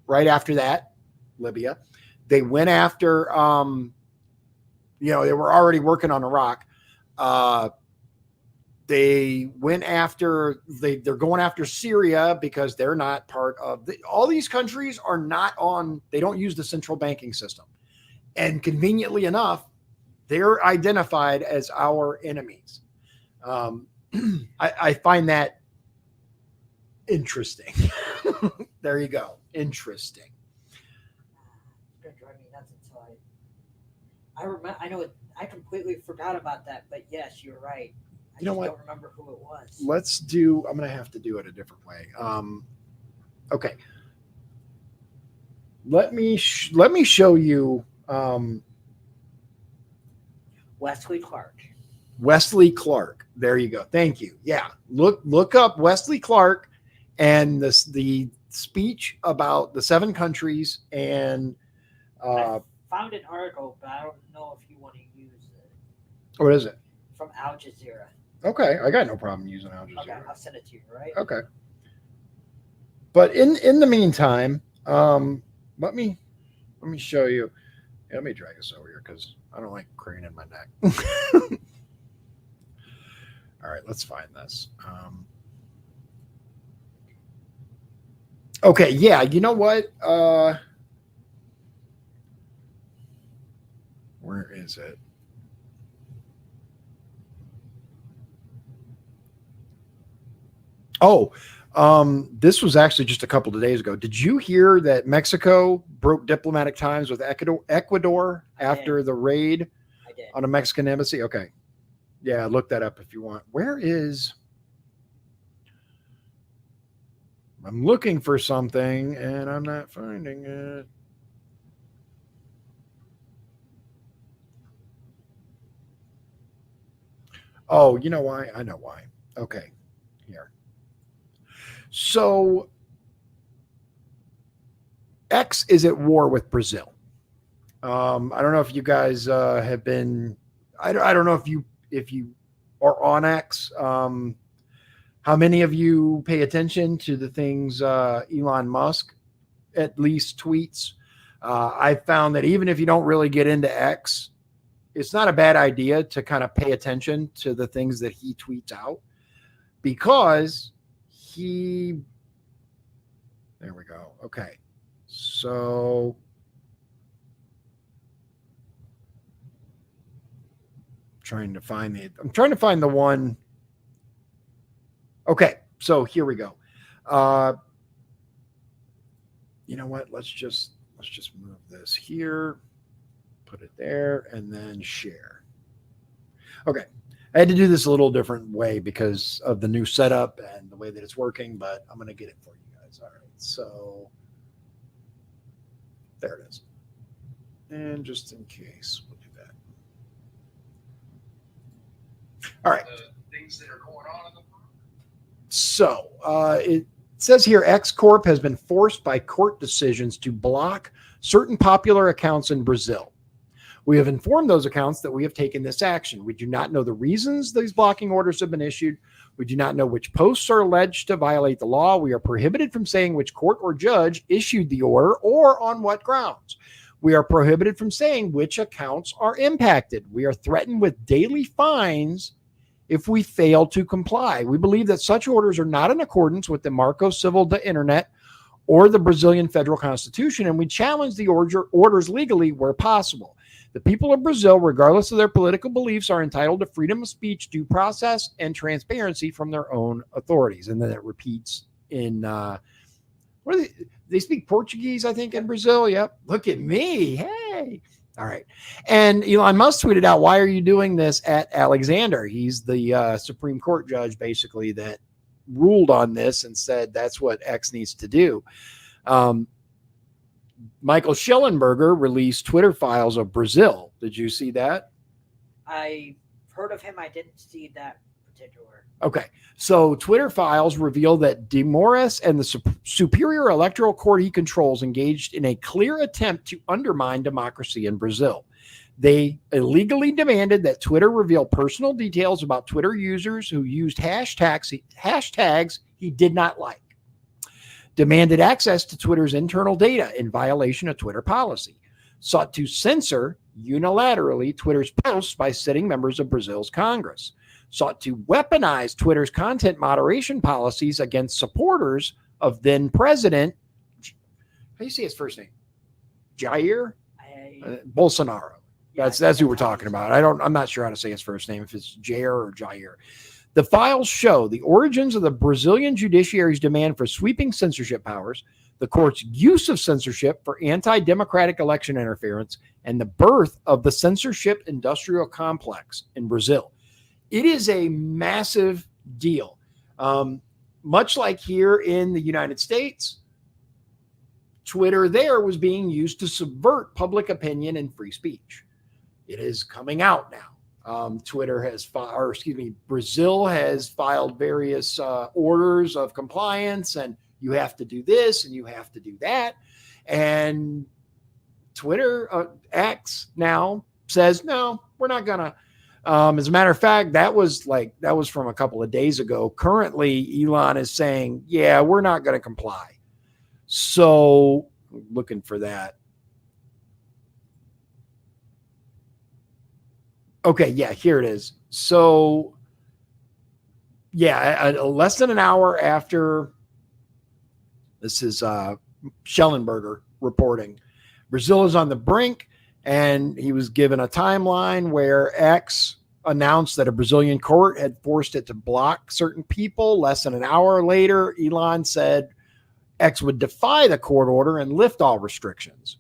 right after that, Libya. They went after, they were already working on Iraq. They went after, they're going after Syria because they're not part of all these countries are not on, they don't use the central banking system. And conveniently enough, they're identified as our enemies. I find that interesting. There you go. Interesting. I completely forgot about that, but yes, you're right. I don't remember who it was. I'm going to have to do it a different way. Okay. Let me show you Wesley Clark. There you go. Thank you. Yeah. Look up Wesley Clark and the speech about the 7 countries and I found an article, but I don't know if you want to use it. What is it? From Al Jazeera. Okay, I got no problem using Al Jazeera. Okay, I'll send it to you, right? Okay. But in the meantime, let me show you. Yeah, let me drag this over here because I don't like craning my neck. All right, let's find this. Okay, yeah, you know what? Where is it? Oh, this was actually just a couple of days ago. Did you hear that Mexico broke diplomatic ties with Ecuador after the raid on a Mexican embassy? Okay. Yeah, look that up if you want. I'm looking for something and I'm not finding it. Oh, you know why? I know why. Okay, here. So X is at war with Brazil. I don't know if you guys have been. I don't know if you are on X. How many of you pay attention to the things Elon Musk at least tweets? I found that even if you don't really get into X, it's not a bad idea to kind of pay attention to the things that he tweets out, because there we go. Okay. So I'm trying to find the one. Okay. So here we go. You know what? Let's just move this here, put it there, and then share. Okay. I had to do this a little different way because of the new setup and the way that it's working, but I'm going to get it for you guys. All right. So there it is. And just in case, we'll do that. All right. Things that are going on in the world. So it says here, X Corp has been forced by court decisions to block certain popular accounts in Brazil. We have informed those accounts that we have taken this action. We do not know the reasons these blocking orders have been issued. We do not know which posts are alleged to violate the law. We are prohibited from saying which court or judge issued the order or on what grounds. We are prohibited from saying which accounts are impacted. We are threatened with daily fines if we fail to comply. We believe that such orders are not in accordance with the Marco Civil da Internet or the Brazilian federal constitution, and we challenge the orders legally where possible. The people of Brazil, regardless of their political beliefs, are entitled to freedom of speech, due process, and transparency from their own authorities. And then it repeats in, they speak Portuguese, I think, in Brazil. Yep. Look at me. Hey. All right. And Elon Musk tweeted out, why are you doing this at Alexander? He's the Supreme Court judge, basically, that ruled on this and said that's what X needs to do. Michael Schellenberger released Twitter files of Brazil. Did you see that? I heard of him. I didn't see that particular. Okay. So Twitter files reveal that De Moraes and the superior electoral court he controls engaged in a clear attempt to undermine democracy in Brazil. They illegally demanded that Twitter reveal personal details about Twitter users who used hashtags he did not like. Demanded access to Twitter's internal data in violation of Twitter policy. Sought to censor unilaterally Twitter's posts by sitting members of Brazil's Congress. Sought to weaponize Twitter's content moderation policies against supporters of then President, how do you say his first name? Jair Bolsonaro. Yeah, that's who we're talking about. I'm not sure how to say his first name, if it's Jair or Jair. The files show the origins of the Brazilian judiciary's demand for sweeping censorship powers, the court's use of censorship for anti-democratic election interference, and the birth of the censorship industrial complex in Brazil. It is a massive deal. Much like here in the United States, Twitter there was being used to subvert public opinion and free speech. It is coming out now. Brazil has filed various orders of compliance, and you have to do this and you have to do that. And Twitter, X now says, no, we're not gonna. As a matter of fact, that was from a couple of days ago. Currently, Elon is saying, yeah, we're not going to comply. So looking for that. Okay, yeah, here it is. So, yeah, less than an hour after, this is Schellenberger reporting, Brazil is on the brink, and he was given a timeline where X announced that a Brazilian court had forced it to block certain people. Less than an hour later, Elon said X would defy the court order and lift all restrictions.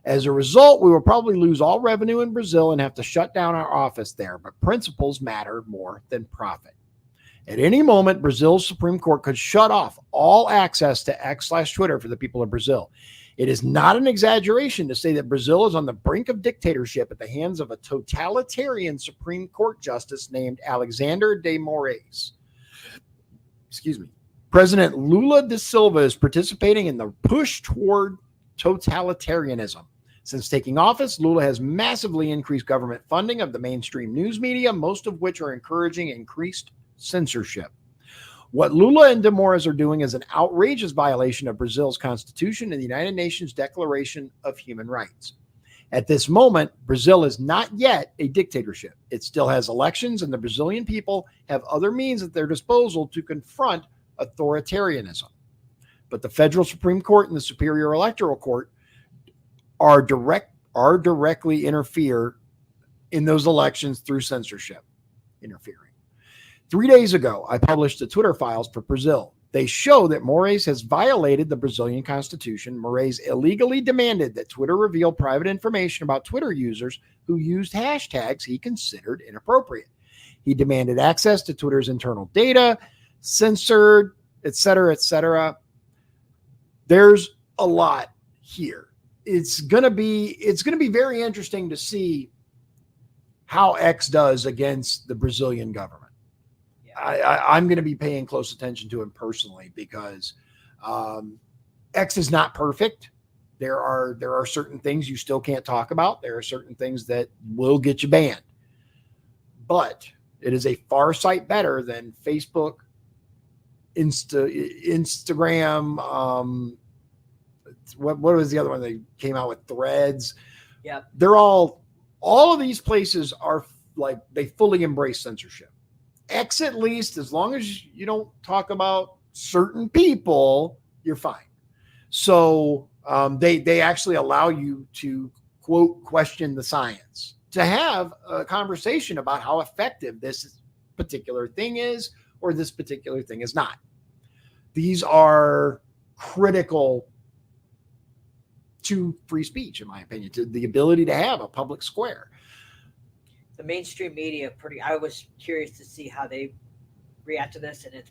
As a result, we will probably lose all revenue in Brazil and have to shut down our office there, but principles matter more than profit. At any moment, Brazil's Supreme Court could shut off all access to X/Twitter for the people of Brazil. It is not an exaggeration to say that Brazil is on the brink of dictatorship at the hands of a totalitarian Supreme Court justice named Alexander de Moraes. Excuse me. President Lula da Silva is participating in the push toward totalitarianism. Since taking office, Lula has massively increased government funding of the mainstream news media, most of which are encouraging increased censorship. What Lula and de Moraes are doing is an outrageous violation of Brazil's constitution and the United Nations Declaration of Human Rights. At this moment, Brazil is not yet a dictatorship. It still has elections, and the Brazilian people have other means at their disposal to confront authoritarianism. But the federal Supreme Court and the Superior Electoral Court are directly interfere in those elections through censorship, interfering. 3 days ago, I published the Twitter files for Brazil. They show that Moraes has violated the Brazilian constitution. Moraes illegally demanded that Twitter reveal private information about Twitter users who used hashtags he considered inappropriate. He demanded access to Twitter's internal data, censored, etc., etc. There's a lot here. It's gonna be very interesting to see how X does against the Brazilian government. I'm going to be paying close attention to him personally because X is not perfect. There are certain things you still can't talk about. There are certain things that will get you banned. But it is a far sight better than Facebook, Instagram. What was the other one they came out with? Threads. Yeah. They're all of these places are like they fully embrace censorship. X, at least, as long as you don't talk about certain people, you're fine. So they actually allow you to, quote, question the science, to have a conversation about how effective this particular thing is or this particular thing is not. These are critical to free speech, in my opinion, to the ability to have a public square. The mainstream media I was curious to see how they react to this, and it's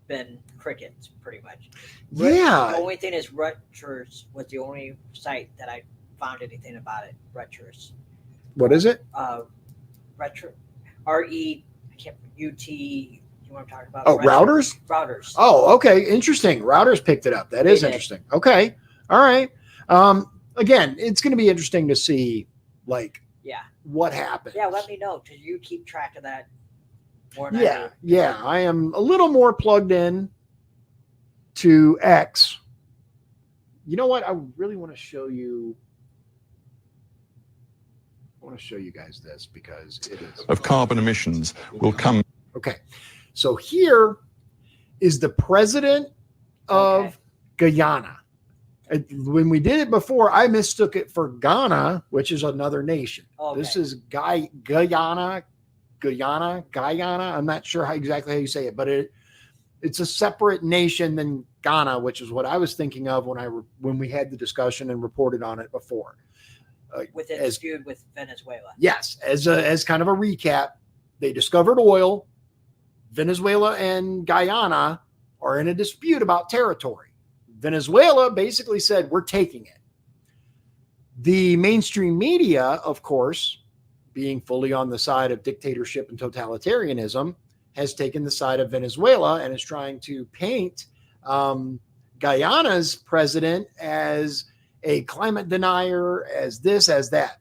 been crickets pretty much. Yeah. The only thing is Rutgers was the only site that I found anything about it. Rutgers. What is it? Rutgers. R-E, I can't, U-T, you want to talk about? Oh, Rutgers? Routers. Oh, okay. Interesting. Routers picked it up. That is interesting. Okay. All right. Again, it's going to be interesting to see, like, what happened. Yeah, let me know, because you keep track of that more than I do. Yeah. I am a little more plugged in to X. You know what? I really want to show you. I want to show you guys this because it is of carbon emissions will come. Okay. So here is the president of Guyana. When we did it before, I mistook it for Ghana, which is another nation. Okay. This is Guyana. I'm not sure exactly how you say it, but it's a separate nation than Ghana, which is what I was thinking of when we had the discussion and reported on it before. With its feud with Venezuela. Yes, as kind of a recap, they discovered oil. Venezuela and Guyana are in a dispute about territory. Venezuela basically said, we're taking it. The mainstream media, of course, being fully on the side of dictatorship and totalitarianism, has taken the side of Venezuela and is trying to paint Guyana's president as a climate denier, as this, as that.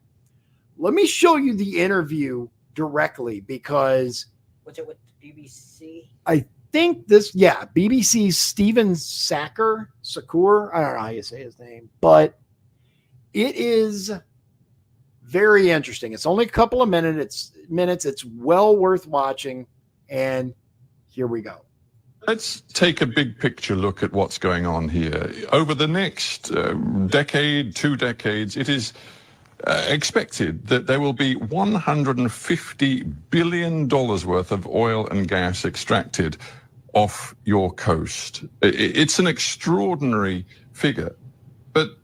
Let me show you the interview directly because... Was it with BBC? I think BBC's Stephen Sakur. I don't know how you say his name, but it is very interesting. It's only a couple of minutes. It's well worth watching. And here we go. Let's take a big picture look at what's going on here. Over the next decade, 2 decades, it is expected that there will be $150 billion worth of oil and gas extracted off your coast. It's an extraordinary figure, but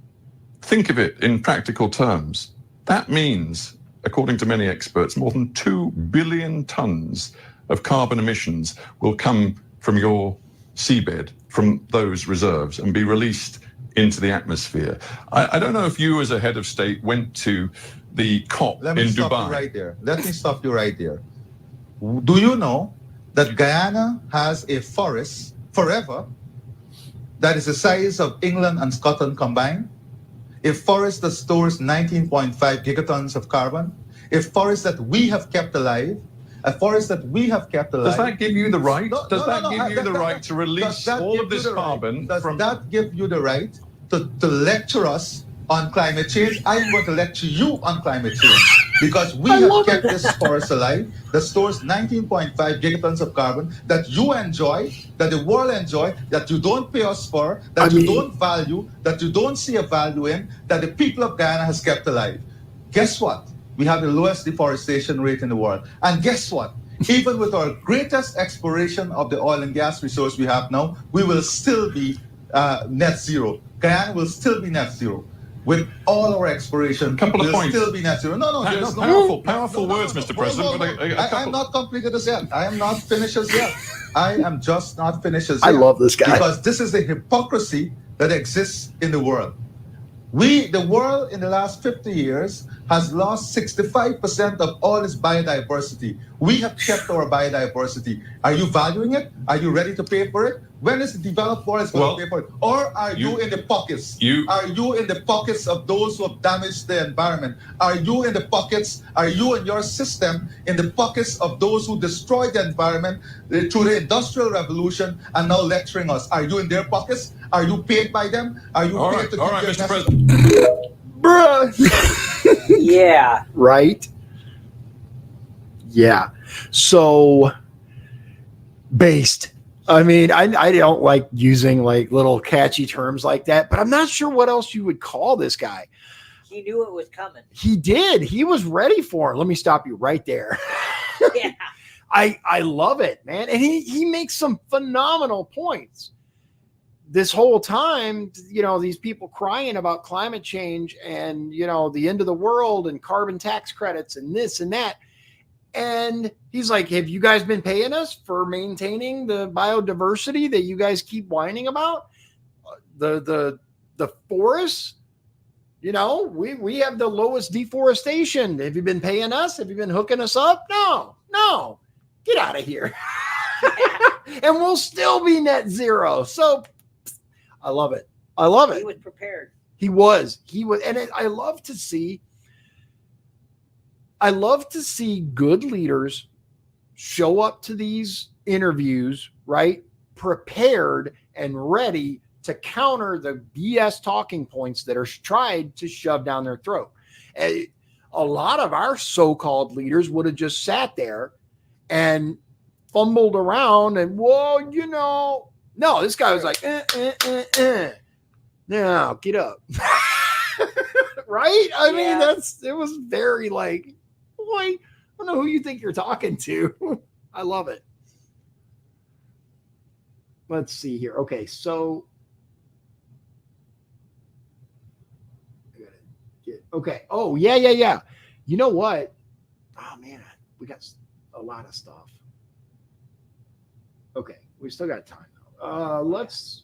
think of it in practical terms. That means, according to many experts, more than 2 billion tons of carbon emissions will come from your seabed, from those reserves, and be released into the atmosphere. I don't know if you as a head of state went to the COP in Dubai. Let me stop you right there. Do you know that Guyana has a forest forever that is the size of England and Scotland combined? A forest that stores 19.5 gigatons of carbon, a forest that we have kept alive, a forest that we have kept alive. Does that give you the right? Does that give you the right to release all of this carbon? Does that give you the right to lecture us on climate change? I'm going to lecture you on climate change because we have kept this forest alive that stores 19.5 gigatons of carbon that you enjoy, that the world enjoy, that you don't pay us for, that you don't value, that you don't see a value in, that the people of Guyana has kept alive. Guess what? We have the lowest deforestation rate in the world. And guess what? Even with our greatest exploration of the oil and gas resource we have now, we will still be net zero. Guyana will still be net zero. With all our exploration, couple of points. Still be net zero. Powerful words, Mr. President. I'm not completed as yet. I am not finished as yet. I am just not finished as yet. I love this guy. Because this is the hypocrisy that exists in the world. The world in the last 50 years has lost 65% of all its biodiversity. We have kept our biodiversity. Are you valuing it? Are you ready to pay for it? When is the developed world going to pay for it? Or are you in the pockets? Are you in the pockets of those who have damaged the environment? Are you in the pockets? Are you and your system in the pockets of those who destroyed the environment through the Industrial Revolution and now lecturing us? Are you in their pockets? Are you paid by them? Are you paid to all right, give Mr. them President. Bruh. Yeah. Right? Yeah. So, based. I mean, I don't like using like little catchy terms like that, but I'm not sure what else you would call this guy. He knew it was coming. He did. He was ready for it. Let me stop you right there. Yeah. I love it, man. And he makes some phenomenal points. This whole time, you know, these people crying about climate change and, you know, the end of the world and carbon tax credits and this and that. And he's like, have you guys been paying us for maintaining the biodiversity that you guys keep whining about? The forests, you know, we have the lowest deforestation. Have you been paying us? Have you been hooking us up? No, get out of here. And we'll still be net zero. So I love it. I love it. He was prepared. He was. And I love to see good leaders show up to these interviews, right? Prepared and ready to counter the BS talking points that are tried to shove down their throat. A lot of our so-called leaders would have just sat there and fumbled around and, well, you know, no, this guy was like, no, get up. Right? I mean, it was very like, boy, I don't know who you think you're talking to. I love it. Let's see here. Okay, so okay. Oh, yeah. You know what? Oh man, we got a lot of stuff. Okay, we still got time. Let's.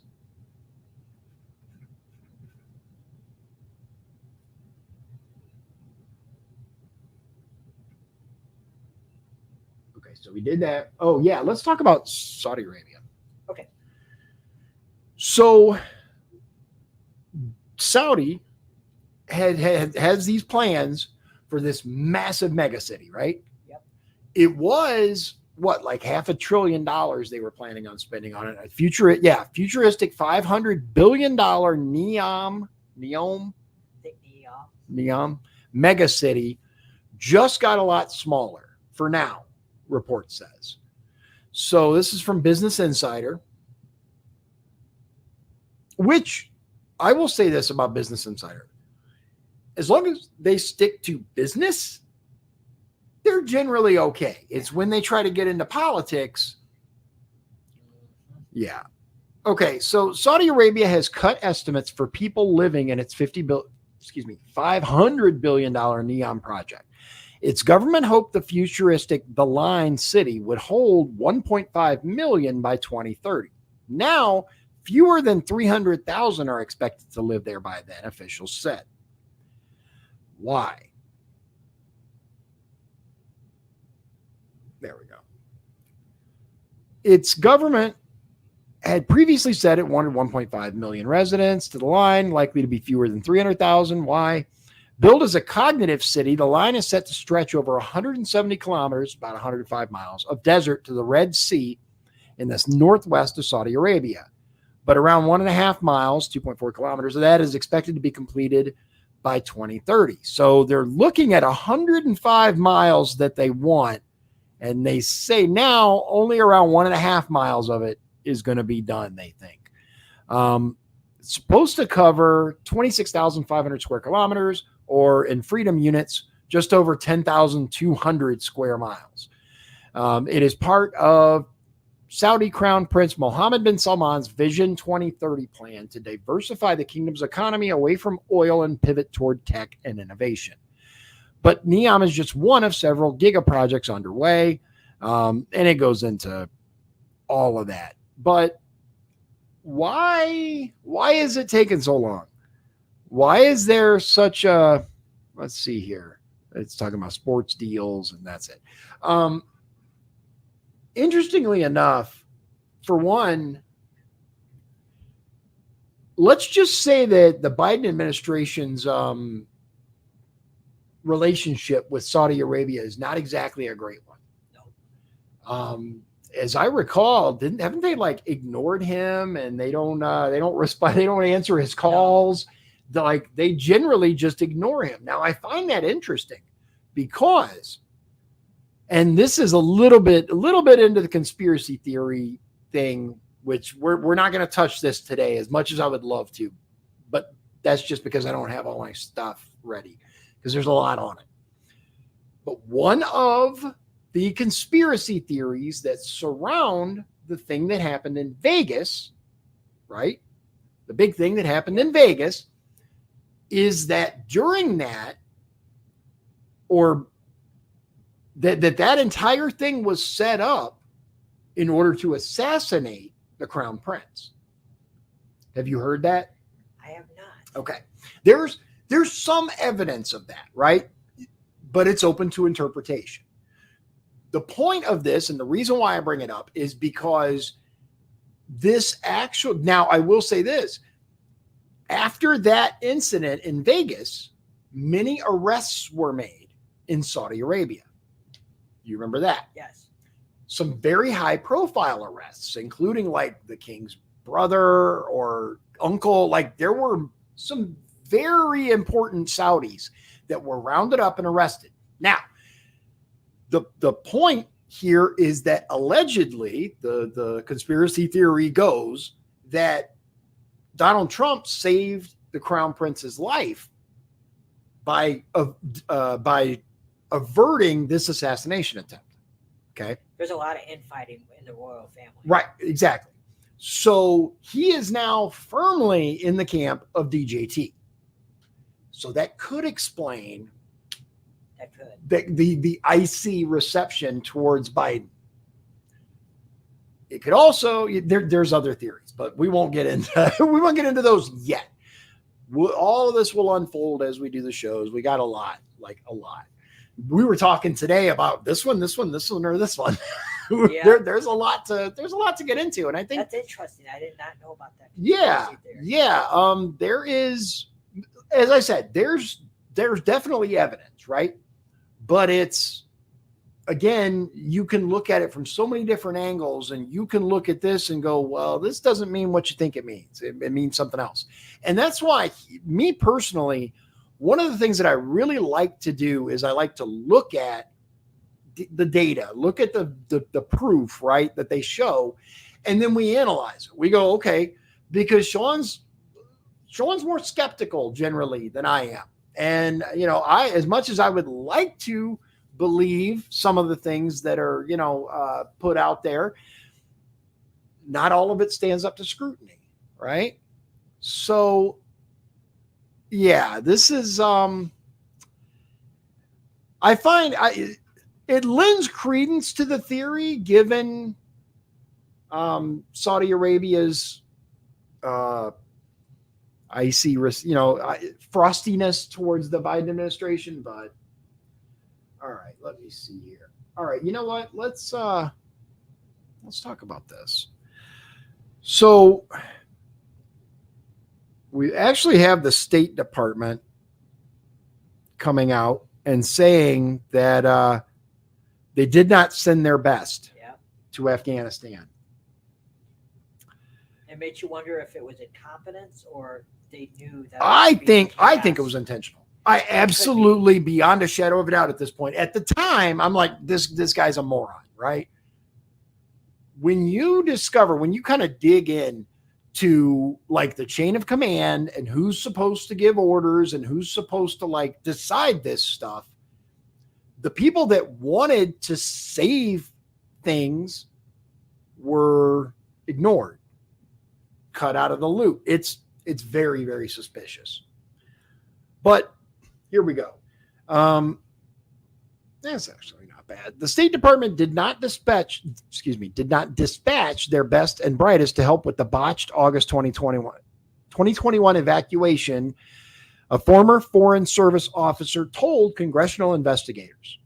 Okay, so we did that. Oh yeah, let's talk about Saudi Arabia. Okay. So Saudi has these plans for this massive megacity, right? Yep. It was what, like $500 billion they were planning on spending on it. A futuristic $500 billion NEOM megacity just got a lot smaller for now, report says. So this is from Business Insider, which I will say this about Business Insider. as long as they stick to business, they're generally okay. It's when they try to get into politics. Yeah. Okay. So Saudi Arabia has cut estimates for people living in its $500 billion NEOM project. Its government hoped the futuristic The Line city would hold 1.5 million by 2030. Now, fewer than 300,000 are expected to live there by then, officials said. Why? There we go. Its government had previously said it wanted 1.5 million residents to The Line, likely to be fewer than 300,000. Why? Billed as a cognitive city, The Line is set to stretch over 170 kilometers, about 105 miles, of desert to the Red Sea in the northwest of Saudi Arabia. But around 1.5 miles, 2.4 kilometers of that is expected to be completed by 2030. So they're looking at 105 miles that they want, and they say now only around 1.5 miles of it is going to be done, they think. It's supposed to cover 26,500 square kilometers, or in freedom units, just over 10,200 square miles. It is part of Saudi Crown Prince Mohammed bin Salman's Vision 2030 plan to diversify the kingdom's economy away from oil and pivot toward tech and innovation. But NEOM is just one of several giga projects underway, and it goes into all of that. But why is it taking so long? Why is there such a, let's see here. It's talking about sports deals and that's it. Interestingly enough, for one, let's just say that the Biden administration's relationship with Saudi Arabia is not exactly a great one. No. As I recall, haven't they like ignored him and they don't respond, they don't answer his calls? No. They generally just ignore him. Now I find that interesting because, and this is a little bit into the conspiracy theory thing, which we're not going to touch this today as much as I would love to, but that's just because I don't have all my stuff ready because there's a lot on it. But one of the conspiracy theories that surround the thing that happened in Vegas, right? The big thing that happened in Vegas is that during that, or that entire thing was set up in order to assassinate the crown prince. Have you heard that? I have not. Okay. There's some evidence of that, right? But it's open to interpretation. The point of this, and the reason why I bring it up, is because now I will say this, after that incident in Vegas, many arrests were made in Saudi Arabia. You remember that? Yes. Some very high profile arrests, including like the king's brother or uncle. Like there were some very important Saudis that were rounded up and arrested. Now, the point here is that allegedly the conspiracy theory goes that Donald Trump saved the crown prince's life by averting this assassination attempt. Okay. There's a lot of infighting in the royal family. Right. Exactly. So he is now firmly in the camp of DJT. So that could explain the icy reception towards Biden. It could also, there's other theories, but we won't get into those yet. All of this will unfold as we do the shows. We got a lot. We were talking today about this one, or this one. Yeah. There's a lot to get into, and I think that's interesting. I did not know about that. Yeah. There is, as I said, there's definitely evidence, right? But it's, again, you can look at it from so many different angles, and you can look at this and go, well, this doesn't mean what you think it means. It means something else. And that's why, me personally, one of the things that I really like to do is I like to look at the data, look at the proof, right, that they show, and then we analyze it. We go, okay, because Sean's more skeptical generally than I am. And, as much as I would like to believe some of the things that are, put out there, not all of it stands up to scrutiny, right? So, yeah, this is, I find it lends credence to the theory given Saudi Arabia's icy, frostiness towards the Biden administration. But all right, let me see here. All right, you know what? Let's talk about this. So we actually have the State Department coming out and saying that they did not send their best to Afghanistan. It made you wonder if it was incompetence or they knew that. I think it was intentional. I absolutely, beyond a shadow of a doubt at this point. At the time, I'm like, this guy's a moron, right? When you kind of dig in to like the chain of command and who's supposed to give orders and who's supposed to like decide this stuff, the people that wanted to save things were ignored, cut out of the loop. It's very, very suspicious. But here we go. That's actually not bad. The State Department did not dispatch their best and brightest to help with the botched August 2021 evacuation, a former Foreign Service officer told congressional investigators.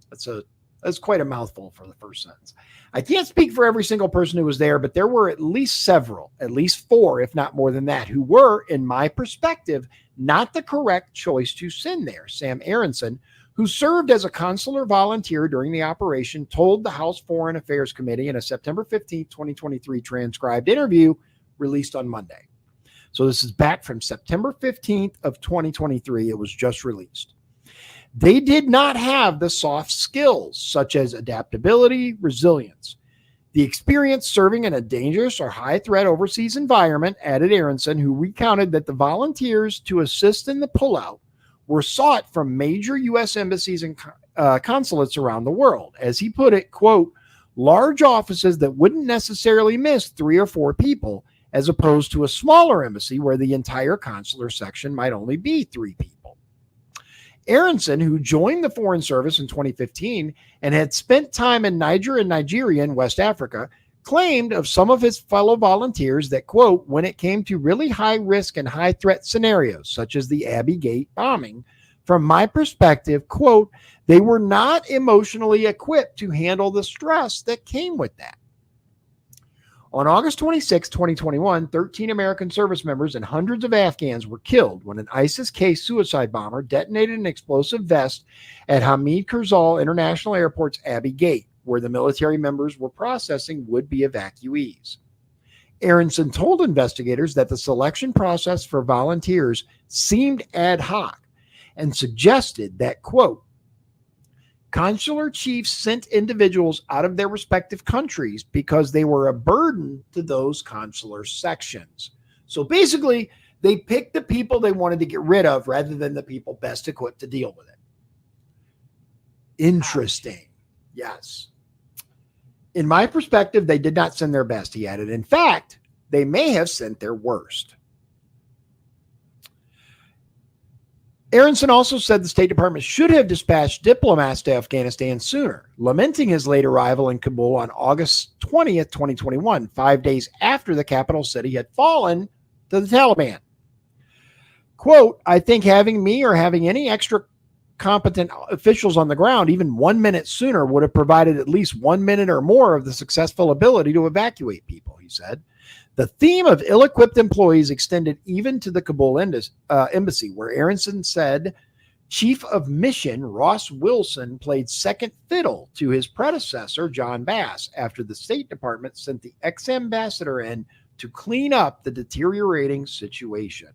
That's quite a mouthful for the first sentence. I can't speak for every single person who was there, but there were at least four, if not more than that, who were, in my perspective, not the correct choice to send there. Sam Aronson, who served as a consular volunteer during the operation, told the House Foreign Affairs Committee in a September 15, 2023 transcribed interview released on Monday. So this is back from September 15th of 2023. It was just released. They did not have the soft skills such as adaptability, resilience. The experience serving in a dangerous or high-threat overseas environment, added Aronson, who recounted that the volunteers to assist in the pullout were sought from major U.S. embassies and consulates around the world. As he put it, quote, large offices that wouldn't necessarily miss 3 or 4 people, as opposed to a smaller embassy where the entire consular section might only be 3 people. Aronson, who joined the Foreign Service in 2015 and had spent time in Niger and Nigeria in West Africa, claimed of some of his fellow volunteers that, quote, when it came to really high risk and high threat scenarios, such as the Abbey Gate bombing, from my perspective, quote, they were not emotionally equipped to handle the stress that came with that. On August 26, 2021, 13 American service members and hundreds of Afghans were killed when an ISIS-K suicide bomber detonated an explosive vest at Hamid Karzai International Airport's Abbey Gate, where the military members were processing would-be evacuees. Aronson told investigators that the selection process for volunteers seemed ad hoc and suggested that, quote, consular chiefs sent individuals out of their respective countries because they were a burden to those consular sections. So basically, they picked the people they wanted to get rid of rather than the people best equipped to deal with it. Interesting. Yes. In my perspective, they did not send their best, he added. In fact, they may have sent their worst. Aronson also said the State Department should have dispatched diplomats to Afghanistan sooner, lamenting his late arrival in Kabul on August 20th, 2021, 5 days after the capital city had fallen to the Taliban. Quote, I think having me or having any extra competent officials on the ground even 1 minute sooner would have provided at least 1 minute or more of the successful ability to evacuate people, he said. The theme of ill-equipped employees extended even to the Kabul embassy, where Aronson said Chief of Mission Ross Wilson played second fiddle to his predecessor, John Bass, after the State Department sent the ex-ambassador in to clean up the deteriorating situation.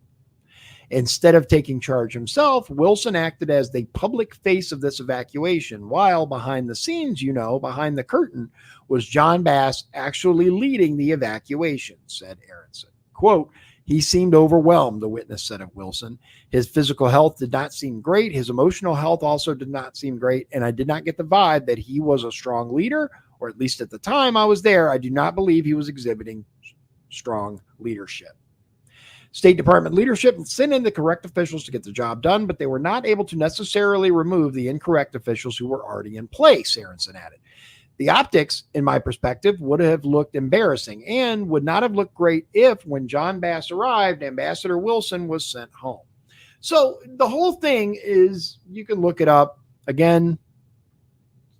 Instead of taking charge himself, Wilson acted as the public face of this evacuation, while behind the scenes, behind the curtain, was John Bass actually leading the evacuation, said Aronson. Quote, He seemed overwhelmed, the witness said of Wilson. His physical health did not seem great. His emotional health also did not seem great. And I did not get the vibe that he was a strong leader, or at least at the time I was there, I do not believe he was exhibiting strong leadership. State Department leadership sent in the correct officials to get the job done, but they were not able to necessarily remove the incorrect officials who were already in place, Aronson added. The optics, in my perspective, would have looked embarrassing and would not have looked great if, when John Bass arrived, Ambassador Wilson was sent home. So the whole thing is, you can look it up. Again,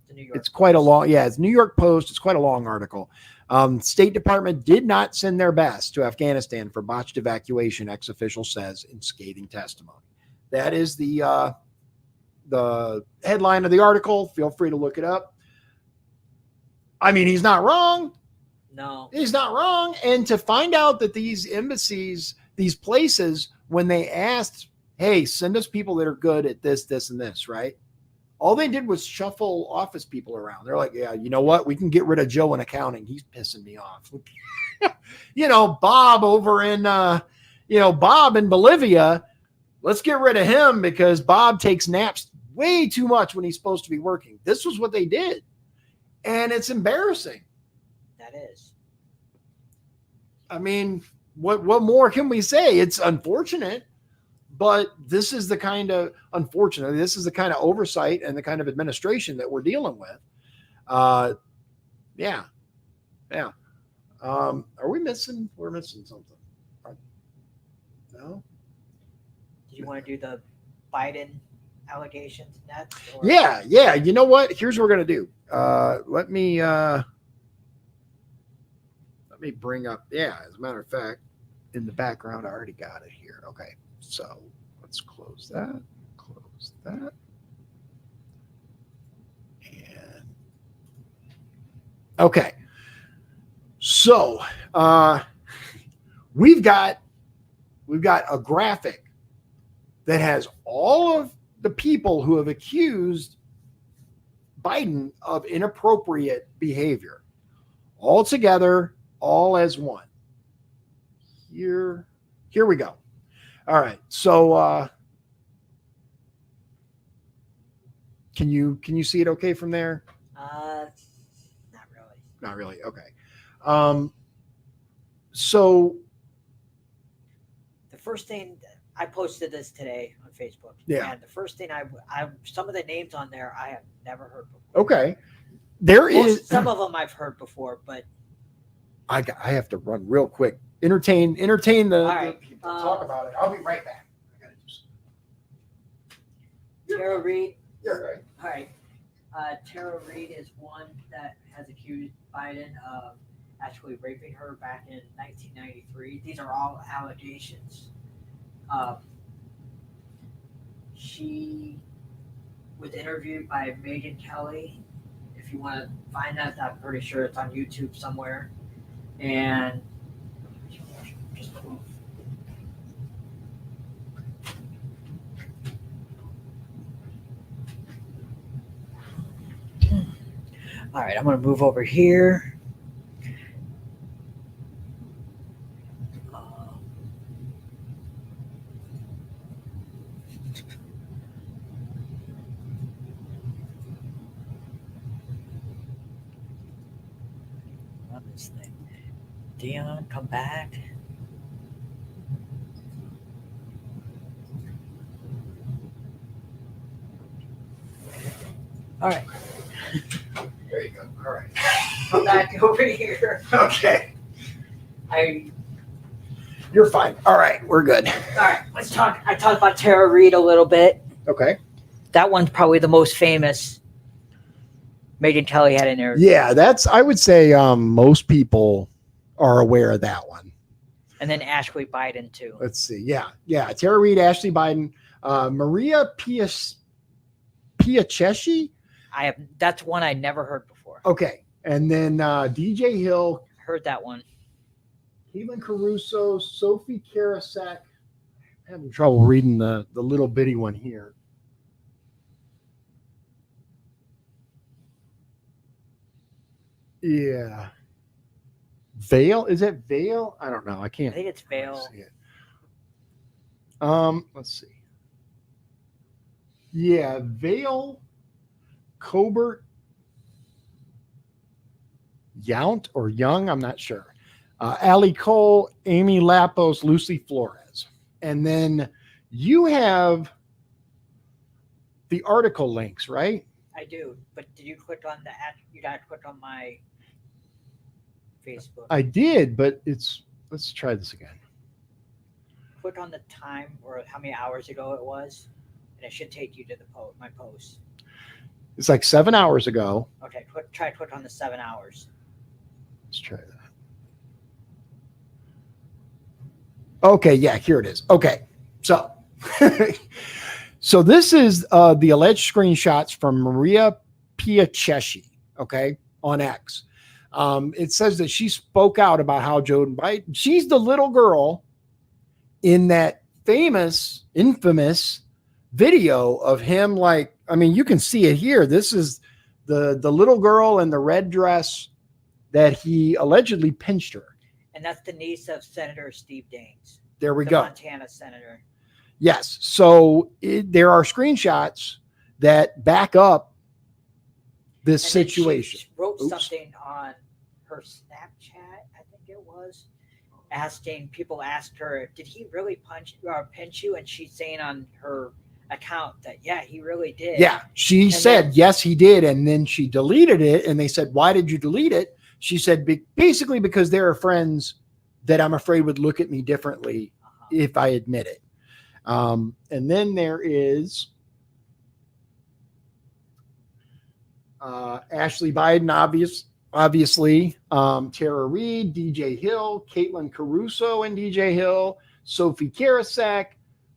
it's quite a long, it's New York Post. It's quite a long article. State Department did not send their best to Afghanistan for botched evacuation, ex-official says in scathing testimony. That is the headline of the article. Feel free to look it up. I mean, he's not wrong. No, he's not wrong. And to find out that these embassies, these places, when they asked, hey, send us people that are good at this, this, and this, right? All they did was shuffle office people around. They're like, yeah, you know what? We can get rid of Joe in accounting. He's pissing me off. Bob over in, Bob in Bolivia, let's get rid of him because Bob takes naps way too much when he's supposed to be working. This was what they did. And it's embarrassing. That is. I mean, what more can we say? It's unfortunate, but this is the kind of, unfortunately, this is the kind of oversight and the kind of administration that we're dealing with. Yeah. Are we missing? We're missing something. No? Do you want to do the Biden allegations next? Or? Yeah. You know what? Here's what we're going to do. Let me bring up, as a matter of fact, in the background, I already got it here. Okay. So let's close that. And okay. So we've got a graphic that has all of the people who have accused Biden of inappropriate behavior, all together, all as one. Here we go. All right. So can you see it okay from there? Not really. Okay. So the first thing, I posted this today on Facebook. Yeah. And the first thing I some of the names on there I have never heard before. Okay. There is some of them I've heard before, but I have to run real quick. Entertain the people. Talk about it. I'll be right back. I gotta do Tara Reid. You're right. All right. Tara Reid is one that has accused Biden of actually raping her back in 1993. These are all allegations. She was interviewed by Megyn Kelly. If you want to find that, I'm pretty sure it's on YouTube somewhere. And all right, I'm going to move over here. This thing. Dion, come back. All right. There you go. All right. Come back over here. Okay. You're fine. All right. We're good. All right. Let's talk. I talked about Tara Reid a little bit. Okay. That one's probably the most famous. Megyn Kelly had an interview. Yeah, I would say most people are aware of that one. And then Ashley Biden too. Let's see. Yeah. Tara Reid, Ashley Biden, Maria Piacetti. That's one I never heard before. Okay. And then DJ Hill. Heard that one. Caitlin Caruso, Sophie Karasek. I'm having trouble reading the little bitty one here. Yeah. Vale? Is it Vale? I don't know. I can't. I think it's Vale. See it. Let's see. Yeah, Vale, Colbert, Yount or Young, I'm not sure. Ali Cole, Amy Lapos, Lucy Flores. And then you have the article links, right? I do, but did you click on you got to click on my Facebook. I did, but let's try this again. Click on the time or how many hours ago it was, and it should take you to my post. It's like 7 hours ago. Okay, click on the 7 hours. Let's try that. Okay, yeah, here it is. Okay, so so this is the alleged screenshots from Maria Piacetti, okay, on X. It says that she spoke out about how Joe Biden, she's the little girl in that infamous video of him, like, I mean, you can see it here. This is the little girl in the red dress that he allegedly pinched her. And that's the niece of Senator Steve Daines. There we the go. Montana senator. Yes. So there are screenshots that back up this And situation. She wrote something on her Snapchat, I think it was, people asked her, did he really pinch you? And she's saying on her account that, yeah, he really did. Yeah. She said, yes, he did. And then she deleted it. And they said, why did you delete it? She said, basically because there are friends that I'm afraid would look at me differently if I admit it. And then there is Ashley Biden, obviously, Tara Reid, DJ Hill, Caitlin Caruso and DJ Hill, Sophie Karasek,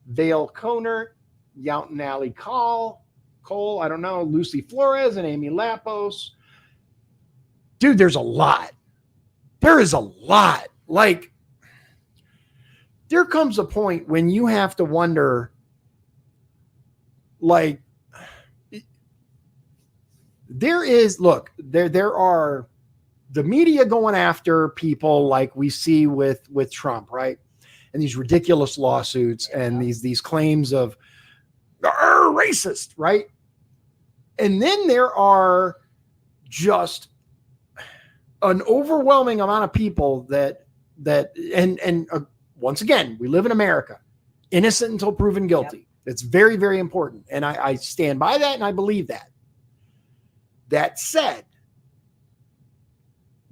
Vale Conert, Younton Ali Cole, I don't know, Lucy Flores and Amy Lapos. Dude, there's a lot. There is a lot. Like, there comes a point when you have to wonder, like, there are the media going after people like we see with Trump, right? And these ridiculous lawsuits and these claims of racist, right? And then there are just an overwhelming amount of people that once again, we live in America, innocent until proven guilty. Yep. It's very, very important. And I stand by that and I believe that. That said,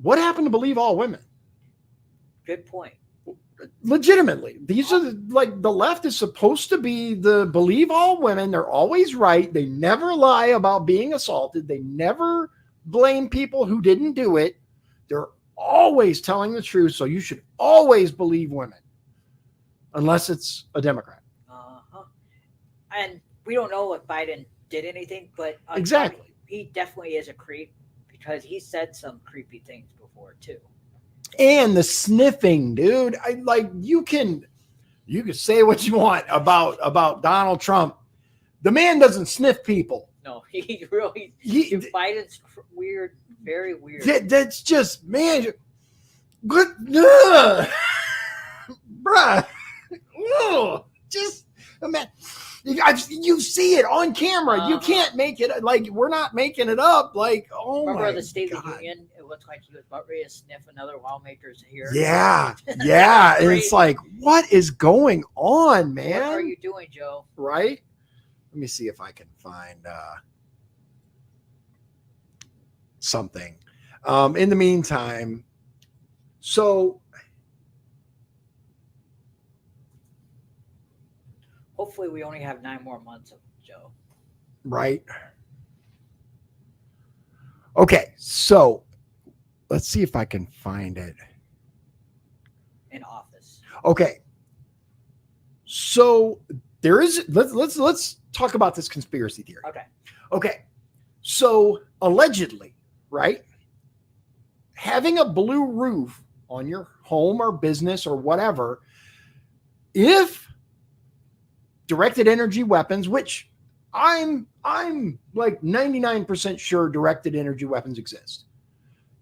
what happened to believe all women? Good point. Legitimately, these are like the left is supposed to be the believe all women. They're always right. They never lie about being assaulted. They never blame people who didn't do it. They're always telling the truth. So you should always believe women unless it's a Democrat. And we don't know if Biden did anything, but exactly, he definitely is a creep because he said some creepy things before too. And the sniffing, dude. You can say what you want about Donald Trump. The man doesn't sniff people. No, Biden's weird, very weird. That's just, man. Good, bruh. Just, man. You see it on camera. You can't make it like we're not making it up. Like, oh remember my the State God. of the Union? It looked like he was about ready to sniff another lawmaker's hair. Yeah, yeah, and it's like, what is going on, man? What are you doing, Joe? Right? Let me see if I can find something. In the meantime, so. Hopefully we only have 9 more months of Joe. Right. Okay, so let's see if I can find it. In office. Okay. So there is let's talk about this conspiracy theory. Okay. So allegedly, right? Having a blue roof on your home or business or whatever, if directed energy weapons, which I'm like 99% sure directed energy weapons exist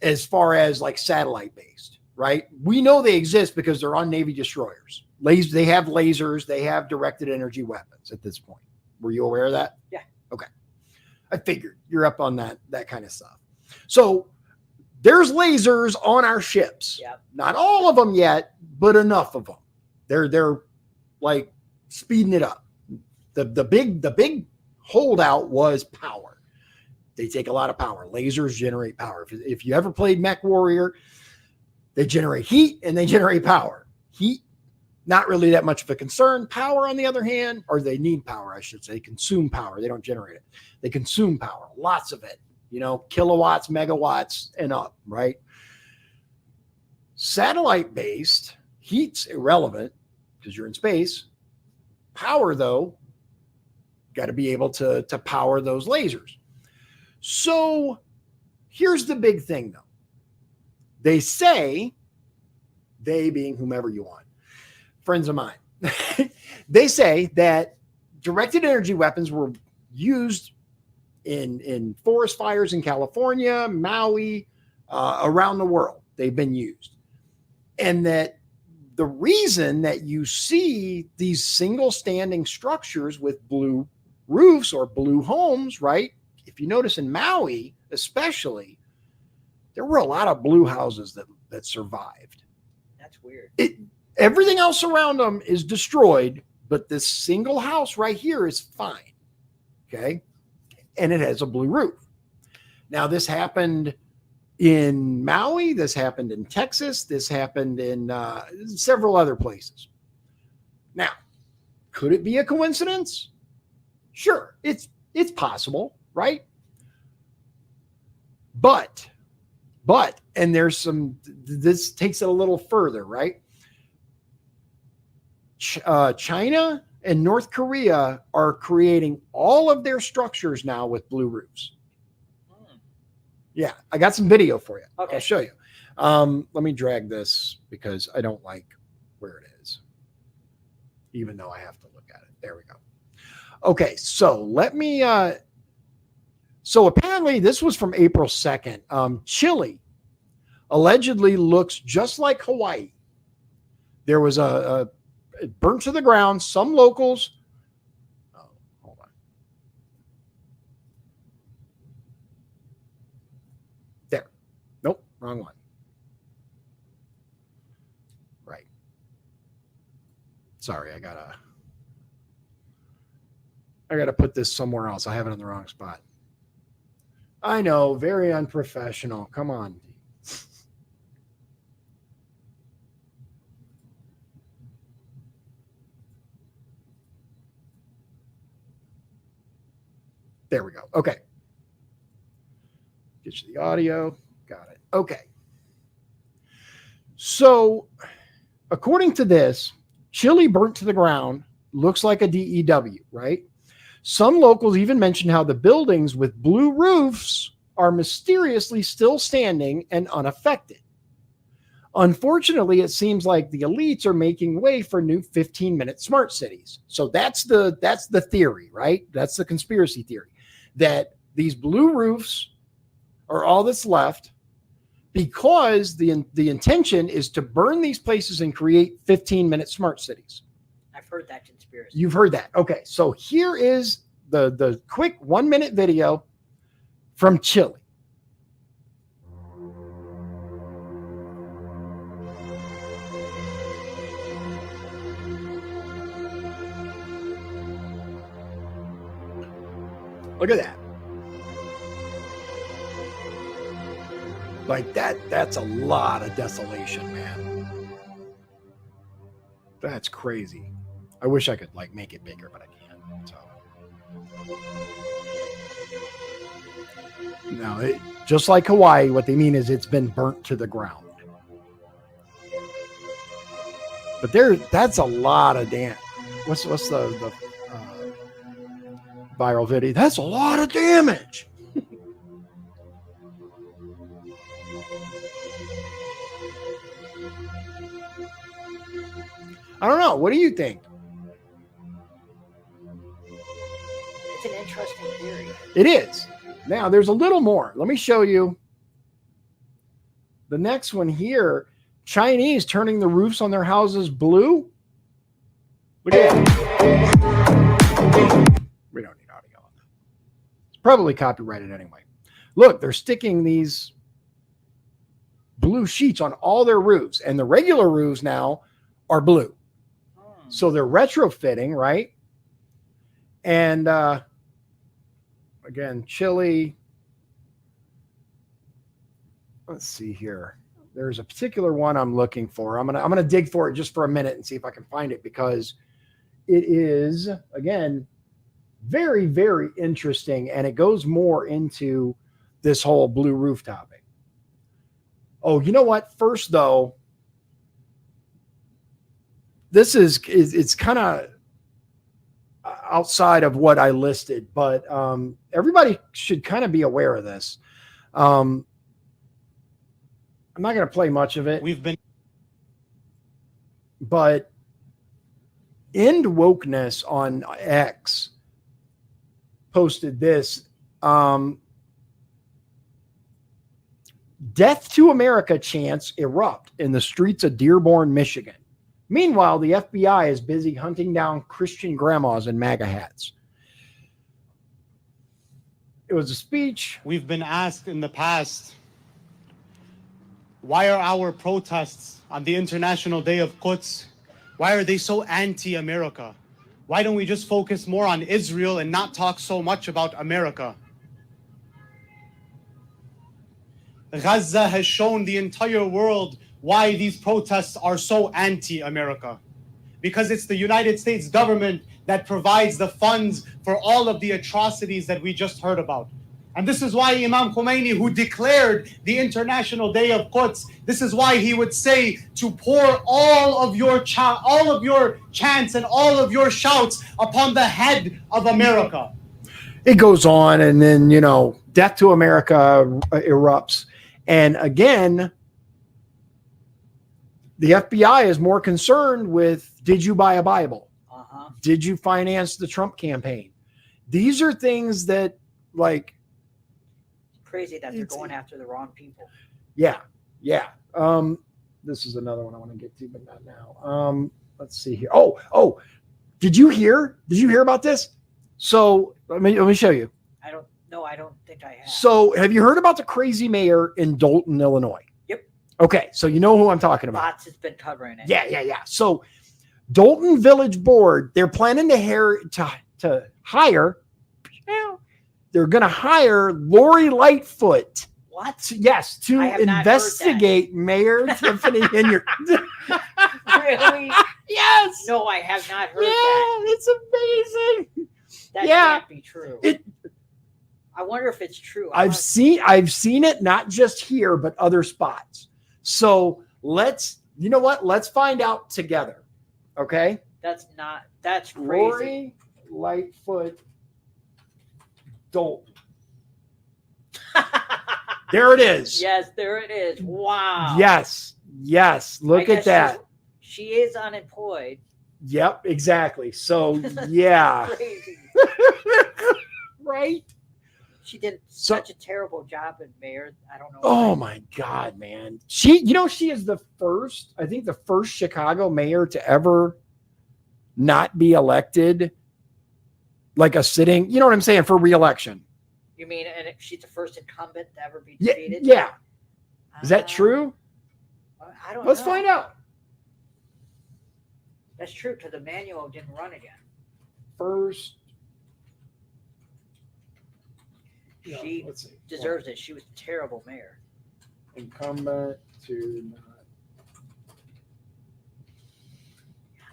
as far as like satellite based, right? We know they exist because they're on Navy destroyers. They have lasers. They have directed energy weapons at this point. Were you aware of that? Yeah. Okay. I figured you're up on that kind of stuff. So there's lasers on our ships. Yeah. Not all of them yet, but enough of them. They're like speeding it up. The big holdout was power. They take a lot of power. Lasers generate power. If you ever played Mech Warrior, they generate heat and they generate power. Heat, not really that much of a concern. Power, on the other hand, or they need power, I should say, consume power. They don't generate it. They consume power, lots of it, kilowatts, megawatts, and up, right? Satellite-based, heat's irrelevant because you're in space. Power, though, got to be able to power those lasers. So here's the big thing, though. They say, they being whomever you want, friends of mine, they say that directed energy weapons were used in forest fires in California, Maui, around the world. They've been used. And that the reason that you see these single standing structures with blue roofs or blue homes, right? If you notice in Maui, especially, there were a lot of blue houses that survived. That's weird. Everything else around them is destroyed, but this single house right here is fine. Okay. And it has a blue roof. Now, this happened in Maui. This happened in Texas. This happened in several other places. Now, could it be a coincidence? Sure. It's possible, right? But, and there's this takes it a little further, right? China and North Korea are creating all of their structures now with blue roofs. Yeah, I got some video for you. Okay. I'll show you. Let me drag this because I don't like where it is, even though I have to look at it. There we go. Okay, so let me. So apparently, this was from April 2nd. Chile allegedly looks just like Hawaii. There was it burnt to the ground. Some locals. Oh, hold on. There. Nope, wrong one. Right. Sorry, I gotta put this somewhere else. I have it in the wrong spot. I know, very unprofessional. Come on. There we go. Okay. Get you the audio. Got it. Okay. So, according to this, Chile burnt to the ground looks like a DEW, right? Some locals even mentioned how the buildings with blue roofs are mysteriously still standing and unaffected. Unfortunately, it seems like the elites are making way for new 15-minute smart cities. So that's the theory, right? That's the conspiracy theory, that these blue roofs are all that's left because the intention is to burn these places and create 15-minute smart cities. I've heard that conspiracy. You've heard that. Okay, so here is the quick 1-minute video from Chile. Look at that. Like that's a lot of desolation, man. That's crazy. I wish I could make it bigger, but I can't. So no, just like Hawaii, what they mean is it's been burnt to the ground. But that's a lot of damage. What's the viral video? That's a lot of damage. I don't know. What do you think? It's an interesting theory. It is. Now, there's a little more. Let me show you. The next one here, Chinese turning the roofs on their houses blue. Look at that. We don't need audio on that. It's probably copyrighted anyway. Look, they're sticking these blue sheets on all their roofs, and the regular roofs now are blue. So they're retrofitting, right? And again, chili. Let's see here. There's a particular one I'm looking for. I'm gonna dig for it just for a minute and see if I can find it, because it is, again, very, very interesting, and it goes more into this whole blue roof topic. Oh, you know what? First, though, this is it's kind of outside of what I listed, but everybody should kind of be aware of this. I'm not going to play much of it. But End Wokeness on X posted this. Death to America chants erupt in the streets of Dearborn, Michigan. Meanwhile, the FBI is busy hunting down Christian grandmas in MAGA hats. It was a speech. We've been asked in the past, why are our protests on the International Day of Quds, why are they so anti-America? Why don't we just focus more on Israel and not talk so much about America? Gaza has shown the entire world why these protests are so anti-America. Because it's the United States government that provides the funds for all of the atrocities that we just heard about. And this is why Imam Khomeini, who declared the International Day of Quds, this is why he would say to pour all of your chants and all of your shouts upon the head of America. It goes on, and then, death to America erupts. And again, the FBI is more concerned with, did you buy a Bible? Did you finance the Trump campaign? These are things that, like, crazy that they're going after the wrong people. Yeah. This is another one I want to get to, but not now. Let's see here. Oh, did you hear about this? So let me show you. I don't think I have. So have you heard about the crazy mayor in Dalton, Illinois? Yep. Okay, so you know who I'm talking about. Bots has been covering it. Yeah. So Dalton Village Board, they're planning to hire. They're going to hire Lori Lightfoot. What? Yes, to investigate Mayor Tiffany Henyard. Really? Yes. No, I have not heard that. It's amazing. That can't be true. I wonder if it's true. I've seen it not just here, but other spots. So let's find out together. Okay? That's crazy. Lori Lightfoot Dalton. There it is. Yes, there it is. Wow. Yes. Look at that. She is unemployed. Yep, exactly. So, yeah. Crazy. Right? She did such a terrible job in mayor. I don't know. Oh my God, man. She is the first Chicago mayor to ever not be elected, like a sitting, you know what I'm saying, for re-election. You mean, and she's the first incumbent to ever be defeated? Yeah. Is that true? I don't know. Let's find out. That's true, because Emmanuel didn't run again. First. She deserves it. She was a terrible mayor. Incumbent to not.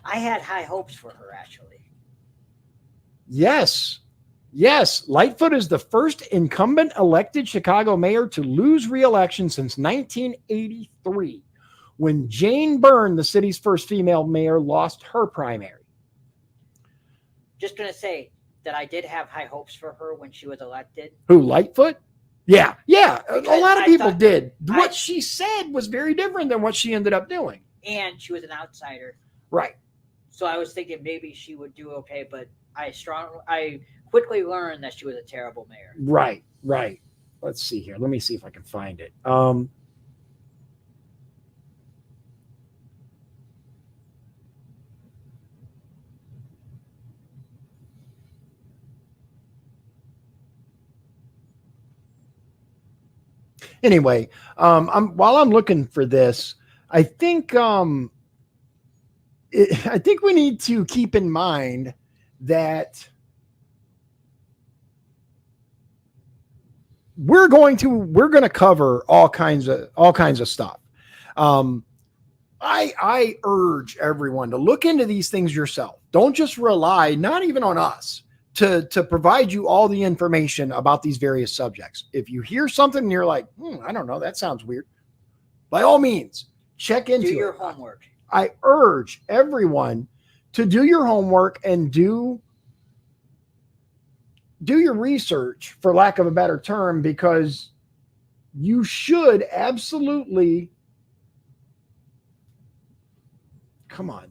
I had high hopes for her, actually. Yes. Lightfoot is the first incumbent elected Chicago mayor to lose re-election since 1983, when Jane Byrne, the city's first female mayor, lost her primary. Just going to say that I did have high hopes for her when she was elected. Who, Lightfoot? Yeah. Because a lot of people did. What she said was very different than what she ended up doing. And she was an outsider. Right. So I was thinking maybe she would do okay, but I quickly learned that she was a terrible mayor. Right. Let's see here. Let me see if I can find it. Anyway, while I'm looking for this, I think I think we need to keep in mind that we're going to cover all kinds of stuff. I urge everyone to look into these things yourself. Don't just rely, not even on us, to provide you all the information about these various subjects. If you hear something and you're like, I don't know, that sounds weird, by all means, check into it. Do your homework. I urge everyone to do your homework and do your research, for lack of a better term, because you should absolutely. Come on,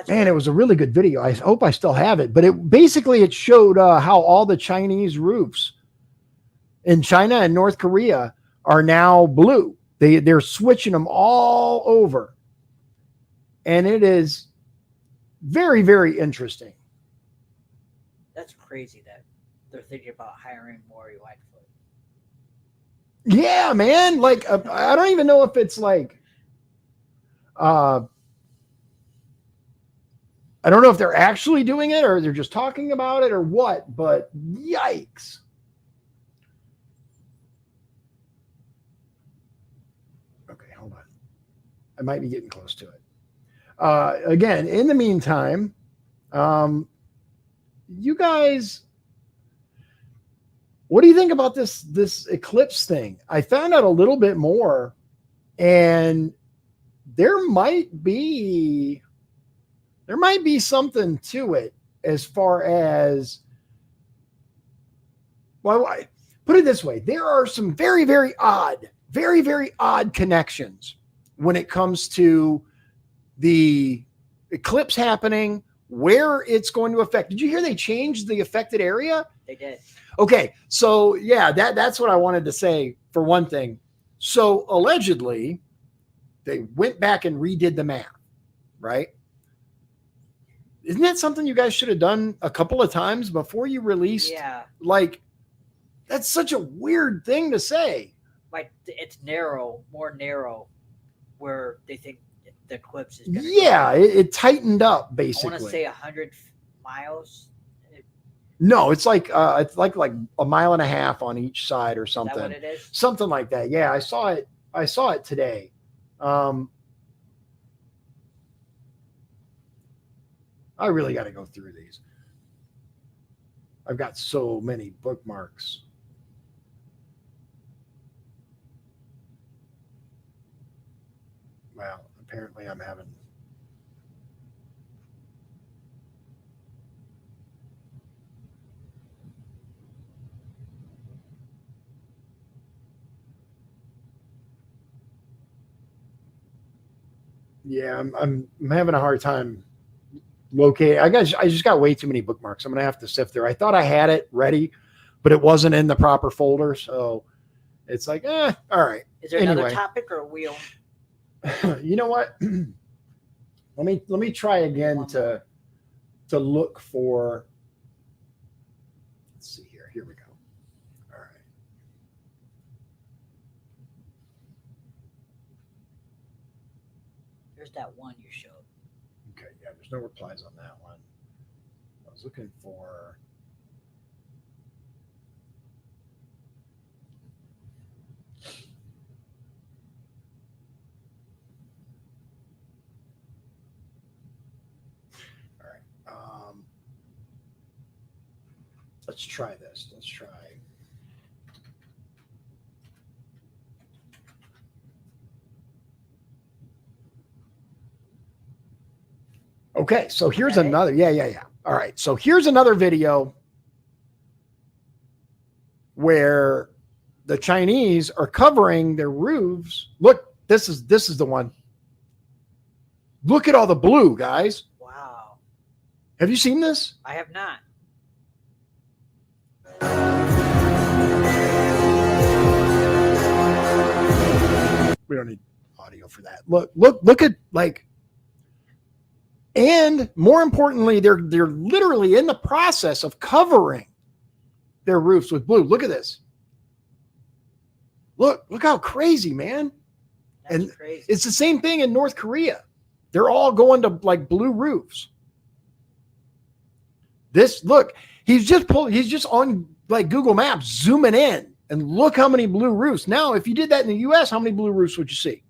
Man, it was a really good video. I hope I still have it, but it showed how all the Chinese roofs in China and North Korea are now blue. They're switching them all over, and it is very, very interesting. That's crazy that they're thinking about hiring Maury Lightfoot. Yeah, man. Like, I don't even know if it's like, I don't know if they're actually doing it or they're just talking about it or what, but yikes. Okay, hold on. I might be getting close to it. Again, in the meantime, you guys, what do you think about this eclipse thing? I found out a little bit more, and there might be something to it as far as, well, I put it this way. There are some very, very odd connections when it comes to the eclipse happening, where it's going to affect. Did you hear they changed the affected area? They did. Okay. So yeah, that's what I wanted to say for one thing. So allegedly they went back and redid the math, right? Isn't that something you guys should have done a couple of times before you released? Yeah. Like, that's such a weird thing to say. Like, it's more narrow, where they think the eclipse is going to go. It tightened up, basically. I want to say 100 miles. No, it's like a mile and a half on each side or something. Is that what it is? Something like that. Yeah, I saw it today. I really got to go through these. I've got so many bookmarks. Well, apparently I'm having. Yeah, I'm having a hard time locating. I just got way too many bookmarks. I'm gonna have to sift through. I thought I had it ready, but it wasn't in the proper folder, so it's like, all right. Is there another topic, or we? You know what? Let me try again to look for. Let's see here. Here we go. All right. There's that one you showed. Okay, yeah, there's no replies on that one. I was looking for. Let's try this. Let's try. Okay, so here's another. Yeah. All right, so here's another video where the Chinese are covering their roofs. Look, this is the one. Look at all the blue, guys. Wow. Have you seen this? I have not. We don't need audio for that. Look at like, and more importantly, they're literally in the process of covering their roofs with blue. Look at this. Look how crazy, man. That's And crazy. it's the same thing in North Korea. They're all going to like blue roofs. He's just on like Google Maps zooming in, and look how many blue roofs. Now, if you did that in the US, how many blue roofs would you see?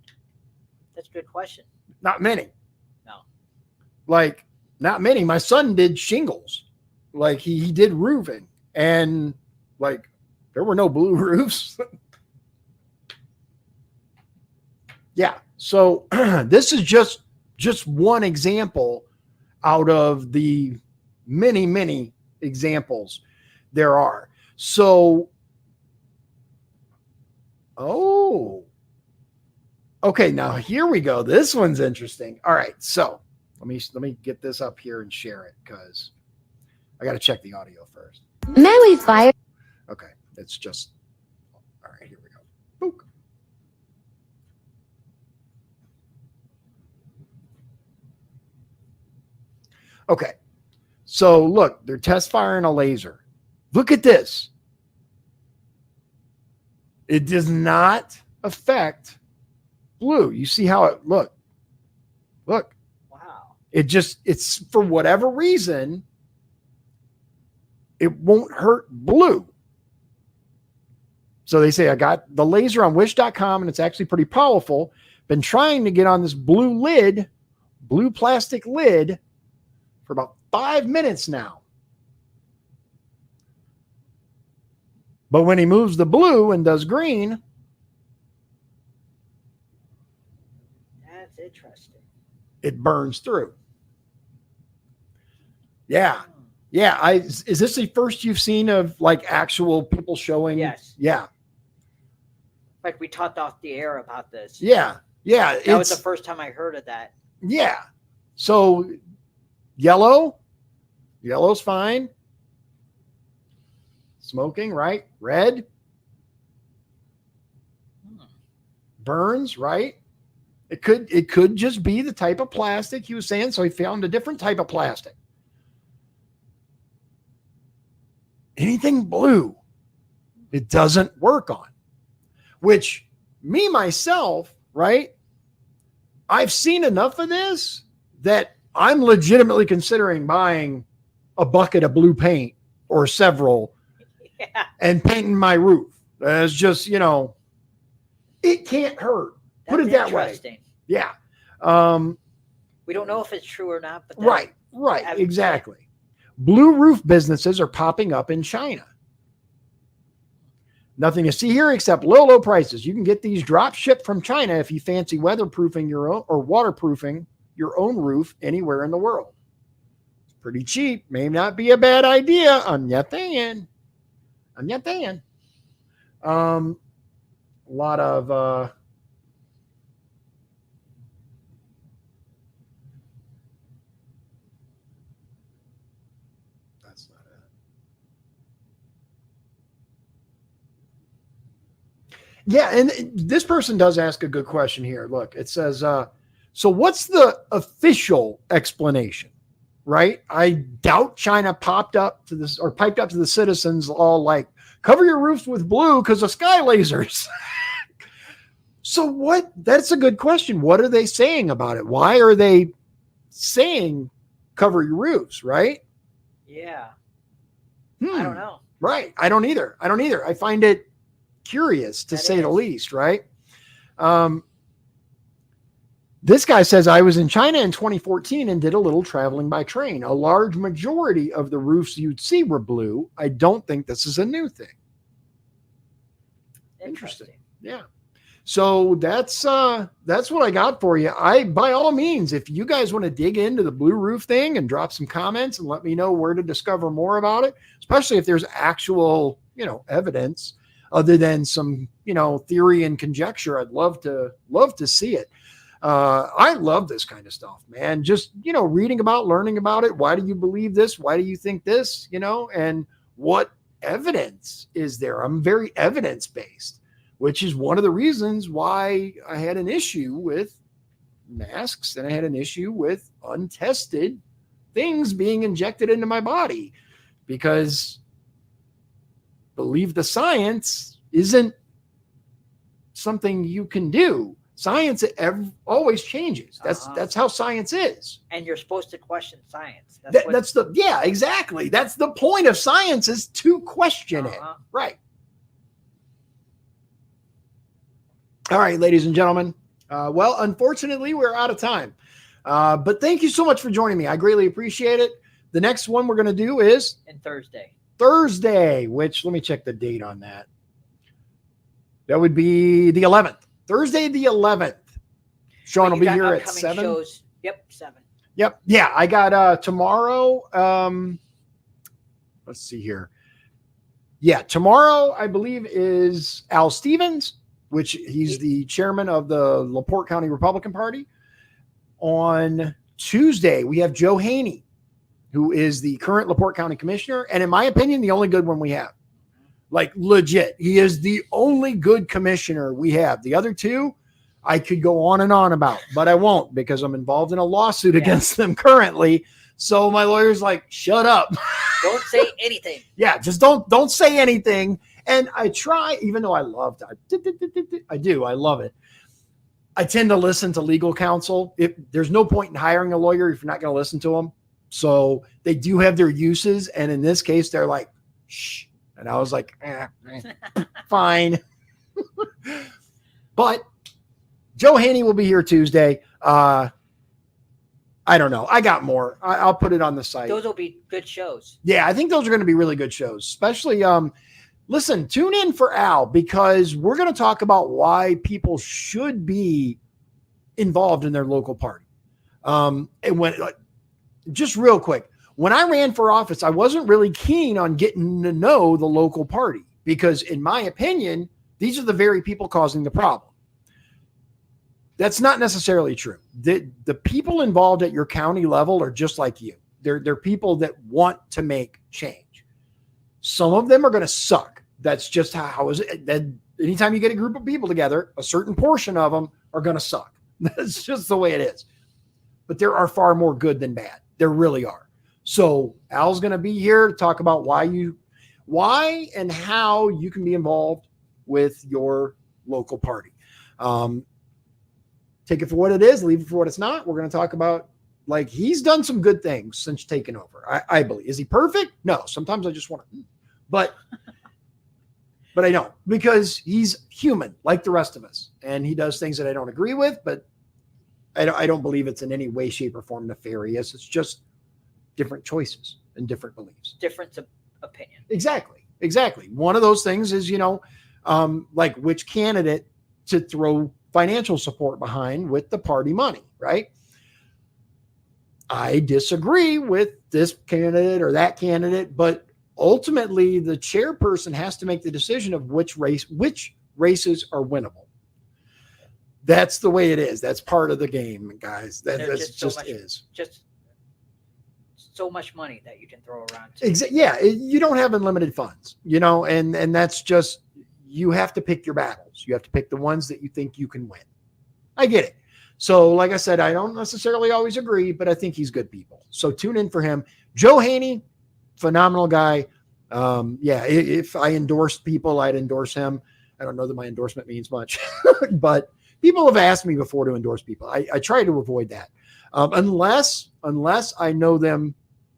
That's a good question. Not many. No. Like, not many. My son did shingles. Like he did roofing, and like there were no blue roofs. Yeah. So this is just one example out of the many, many examples there are. So, okay, now here we go. This one's interesting. All right, so let me get this up here and share it because I got to check the audio first. May we fire? Okay, it's just all right. Here we go. Boop. Okay, so look, they're test firing a laser. Look at this. It does not affect blue. You see how it look. Wow. It's for whatever reason, it won't hurt blue. So they say, I got the laser on wish.com and it's actually pretty powerful. Been trying to get on this blue plastic lid for about 5 minutes now. But when he moves the blue and does green, That's interesting. it burns through. Yeah. Yeah. Is this the first you've seen of like actual people showing? Yes. Yeah. Like we talked off the air about this. Yeah. Yeah. That was the first time I heard of that. Yeah. So yellow's fine. Smoking, right? Red. Burns, right? It could just be the type of plastic he was saying. So he found a different type of plastic. Anything blue, it doesn't work on. Which me, myself, right? I've seen enough of this that I'm legitimately considering buying a bucket of blue paint or several and painting my roof. It's just, it can't hurt. Put it that way. Yeah. We don't know if it's true or not, but Right, exactly. Blue roof businesses are popping up in China. Nothing to see here except low prices. You can get these drop shipped from China if you fancy weatherproofing your own or waterproofing your own roof anywhere in the world. It's pretty cheap. May not be a bad idea. I'm not saying. A lot of that's not it. Yeah, and this person does ask a good question here. Look, it says, so what's the official explanation? Right? I doubt China piped up to the citizens all like, cover your roofs with blue because of sky lasers. So that's a good question. What are they saying about it? Why are they saying cover your roofs, right? Yeah. I don't know. Right. I don't either. I find it curious to say the least, right? This guy says, I was in China in 2014 and did a little traveling by train. A large majority of the roofs you'd see were blue. I don't think this is a new thing. Interesting. Yeah. So that's what I got for you. By all means, if you guys want to dig into the blue roof thing and drop some comments and let me know where to discover more about it, especially if there's actual, evidence other than some, theory and conjecture, I'd love to see it. I love this kind of stuff, man. Just, reading about, learning about it. Why do you believe this? Why do you think this? And what evidence is there? I'm very evidence-based which is one of the reasons why I had an issue with masks and I had an issue with untested things being injected into my body, because believe the science isn't something you can do. Science always changes. That's how science is. And you're supposed to question science. Exactly. That's the point of science, is to question it. Right. All right, ladies and gentlemen. Well, unfortunately, we're out of time. But thank you so much for joining me. I greatly appreciate it. The next one we're going to do is Thursday, which let me check the date on that. That would be the 11th. Thursday, the 11th. Sean will be here at 7. Shows. Yep, 7. Yep. Yeah, I got tomorrow. Let's see here. Yeah, tomorrow, I believe, is Al Stevens, which he's the chairman of the LaPorte County Republican Party. On Tuesday, we have Joe Haney, who is the current LaPorte County commissioner. And in my opinion, the only good one we have. Like, legit. He is the only good commissioner we have. The other two, I could go on and on about, but I won't, because I'm involved in a lawsuit against them currently. So my lawyer's like, shut up. Don't say anything. Yeah, just don't say anything. And I try, even though I love that. I do. I love it. I tend to listen to legal counsel. There's no point in hiring a lawyer if you're not going to listen to them. So they do have their uses. And in this case, they're like, shh. And I was like, fine. But Joe Haney will be here Tuesday. I don't know. I got more. I'll put it on the site. Those will be good shows. Yeah, I think those are going to be really good shows. Especially, listen, tune in for Al, because we're going to talk about why people should be involved in their local party. And when, just real quick, when I ran for office, I wasn't really keen on getting to know the local party, because in my opinion, these are the very people causing the problem. That's not necessarily true. The people involved at your county level are just like you. They're people that want to make change. Some of them are going to suck. That's just how is it. Anytime you get a group of people together, a certain portion of them are going to suck. That's just the way it is. But there are far more good than bad. There really are. So Al's going to be here to talk about why and how you can be involved with your local party. Take it for what it is, leave it for what it's not. We're going to talk about, like, he's done some good things since taking over. I believe. Is he perfect? No. Sometimes I just want to, but I don't, because he's human like the rest of us. And he does things that I don't agree with, but I don't believe it's in any way, shape, or form nefarious. It's just different choices and different beliefs. Difference of opinion. Exactly. One of those things is, like which candidate to throw financial support behind with the party money, right? I disagree with this candidate or that candidate, but ultimately the chairperson has to make the decision of which races are winnable. That's the way it is. That's part of the game, guys. That's just so much money that you can throw around. Yeah, you don't have unlimited funds, and that's just, you have to pick your battles. You have to pick the ones that you think you can win. I get it. So like I said, I don't necessarily always agree, but I think he's good people. So tune in for him. Joe Haney, phenomenal guy. If I endorsed people, I'd endorse him. I don't know that my endorsement means much, but people have asked me before to endorse people. I try to avoid that. Unless I know them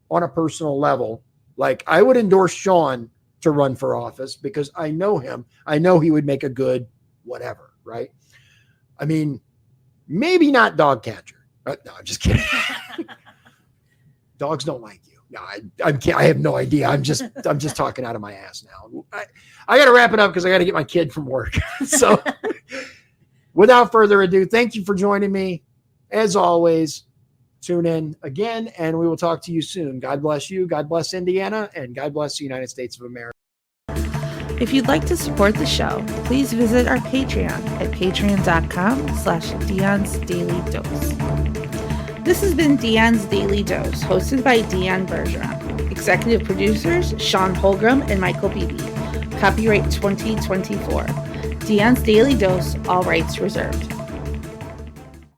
on a personal level. Like, I would endorse Sean to run for office because I know him. I know he would make a good whatever, right? I mean, maybe not dog catcher. No, I'm just kidding. Dogs don't like you. No, I have no idea. I'm just talking out of my ass now. I got to wrap it up because I got to get my kid from work. So without further ado, thank you for joining me. As always, tune in again, and we will talk to you soon. God bless you. God bless Indiana, and God bless the United States of America. If you'd like to support the show, please visit our Patreon at patreon.com/Dion's Daily Dose. This has been Dion's Daily Dose, hosted by Dion Bergeron. Executive producers, Sean Holgram and Michael Beebe. Copyright 2024. Dion's Daily Dose, all rights reserved.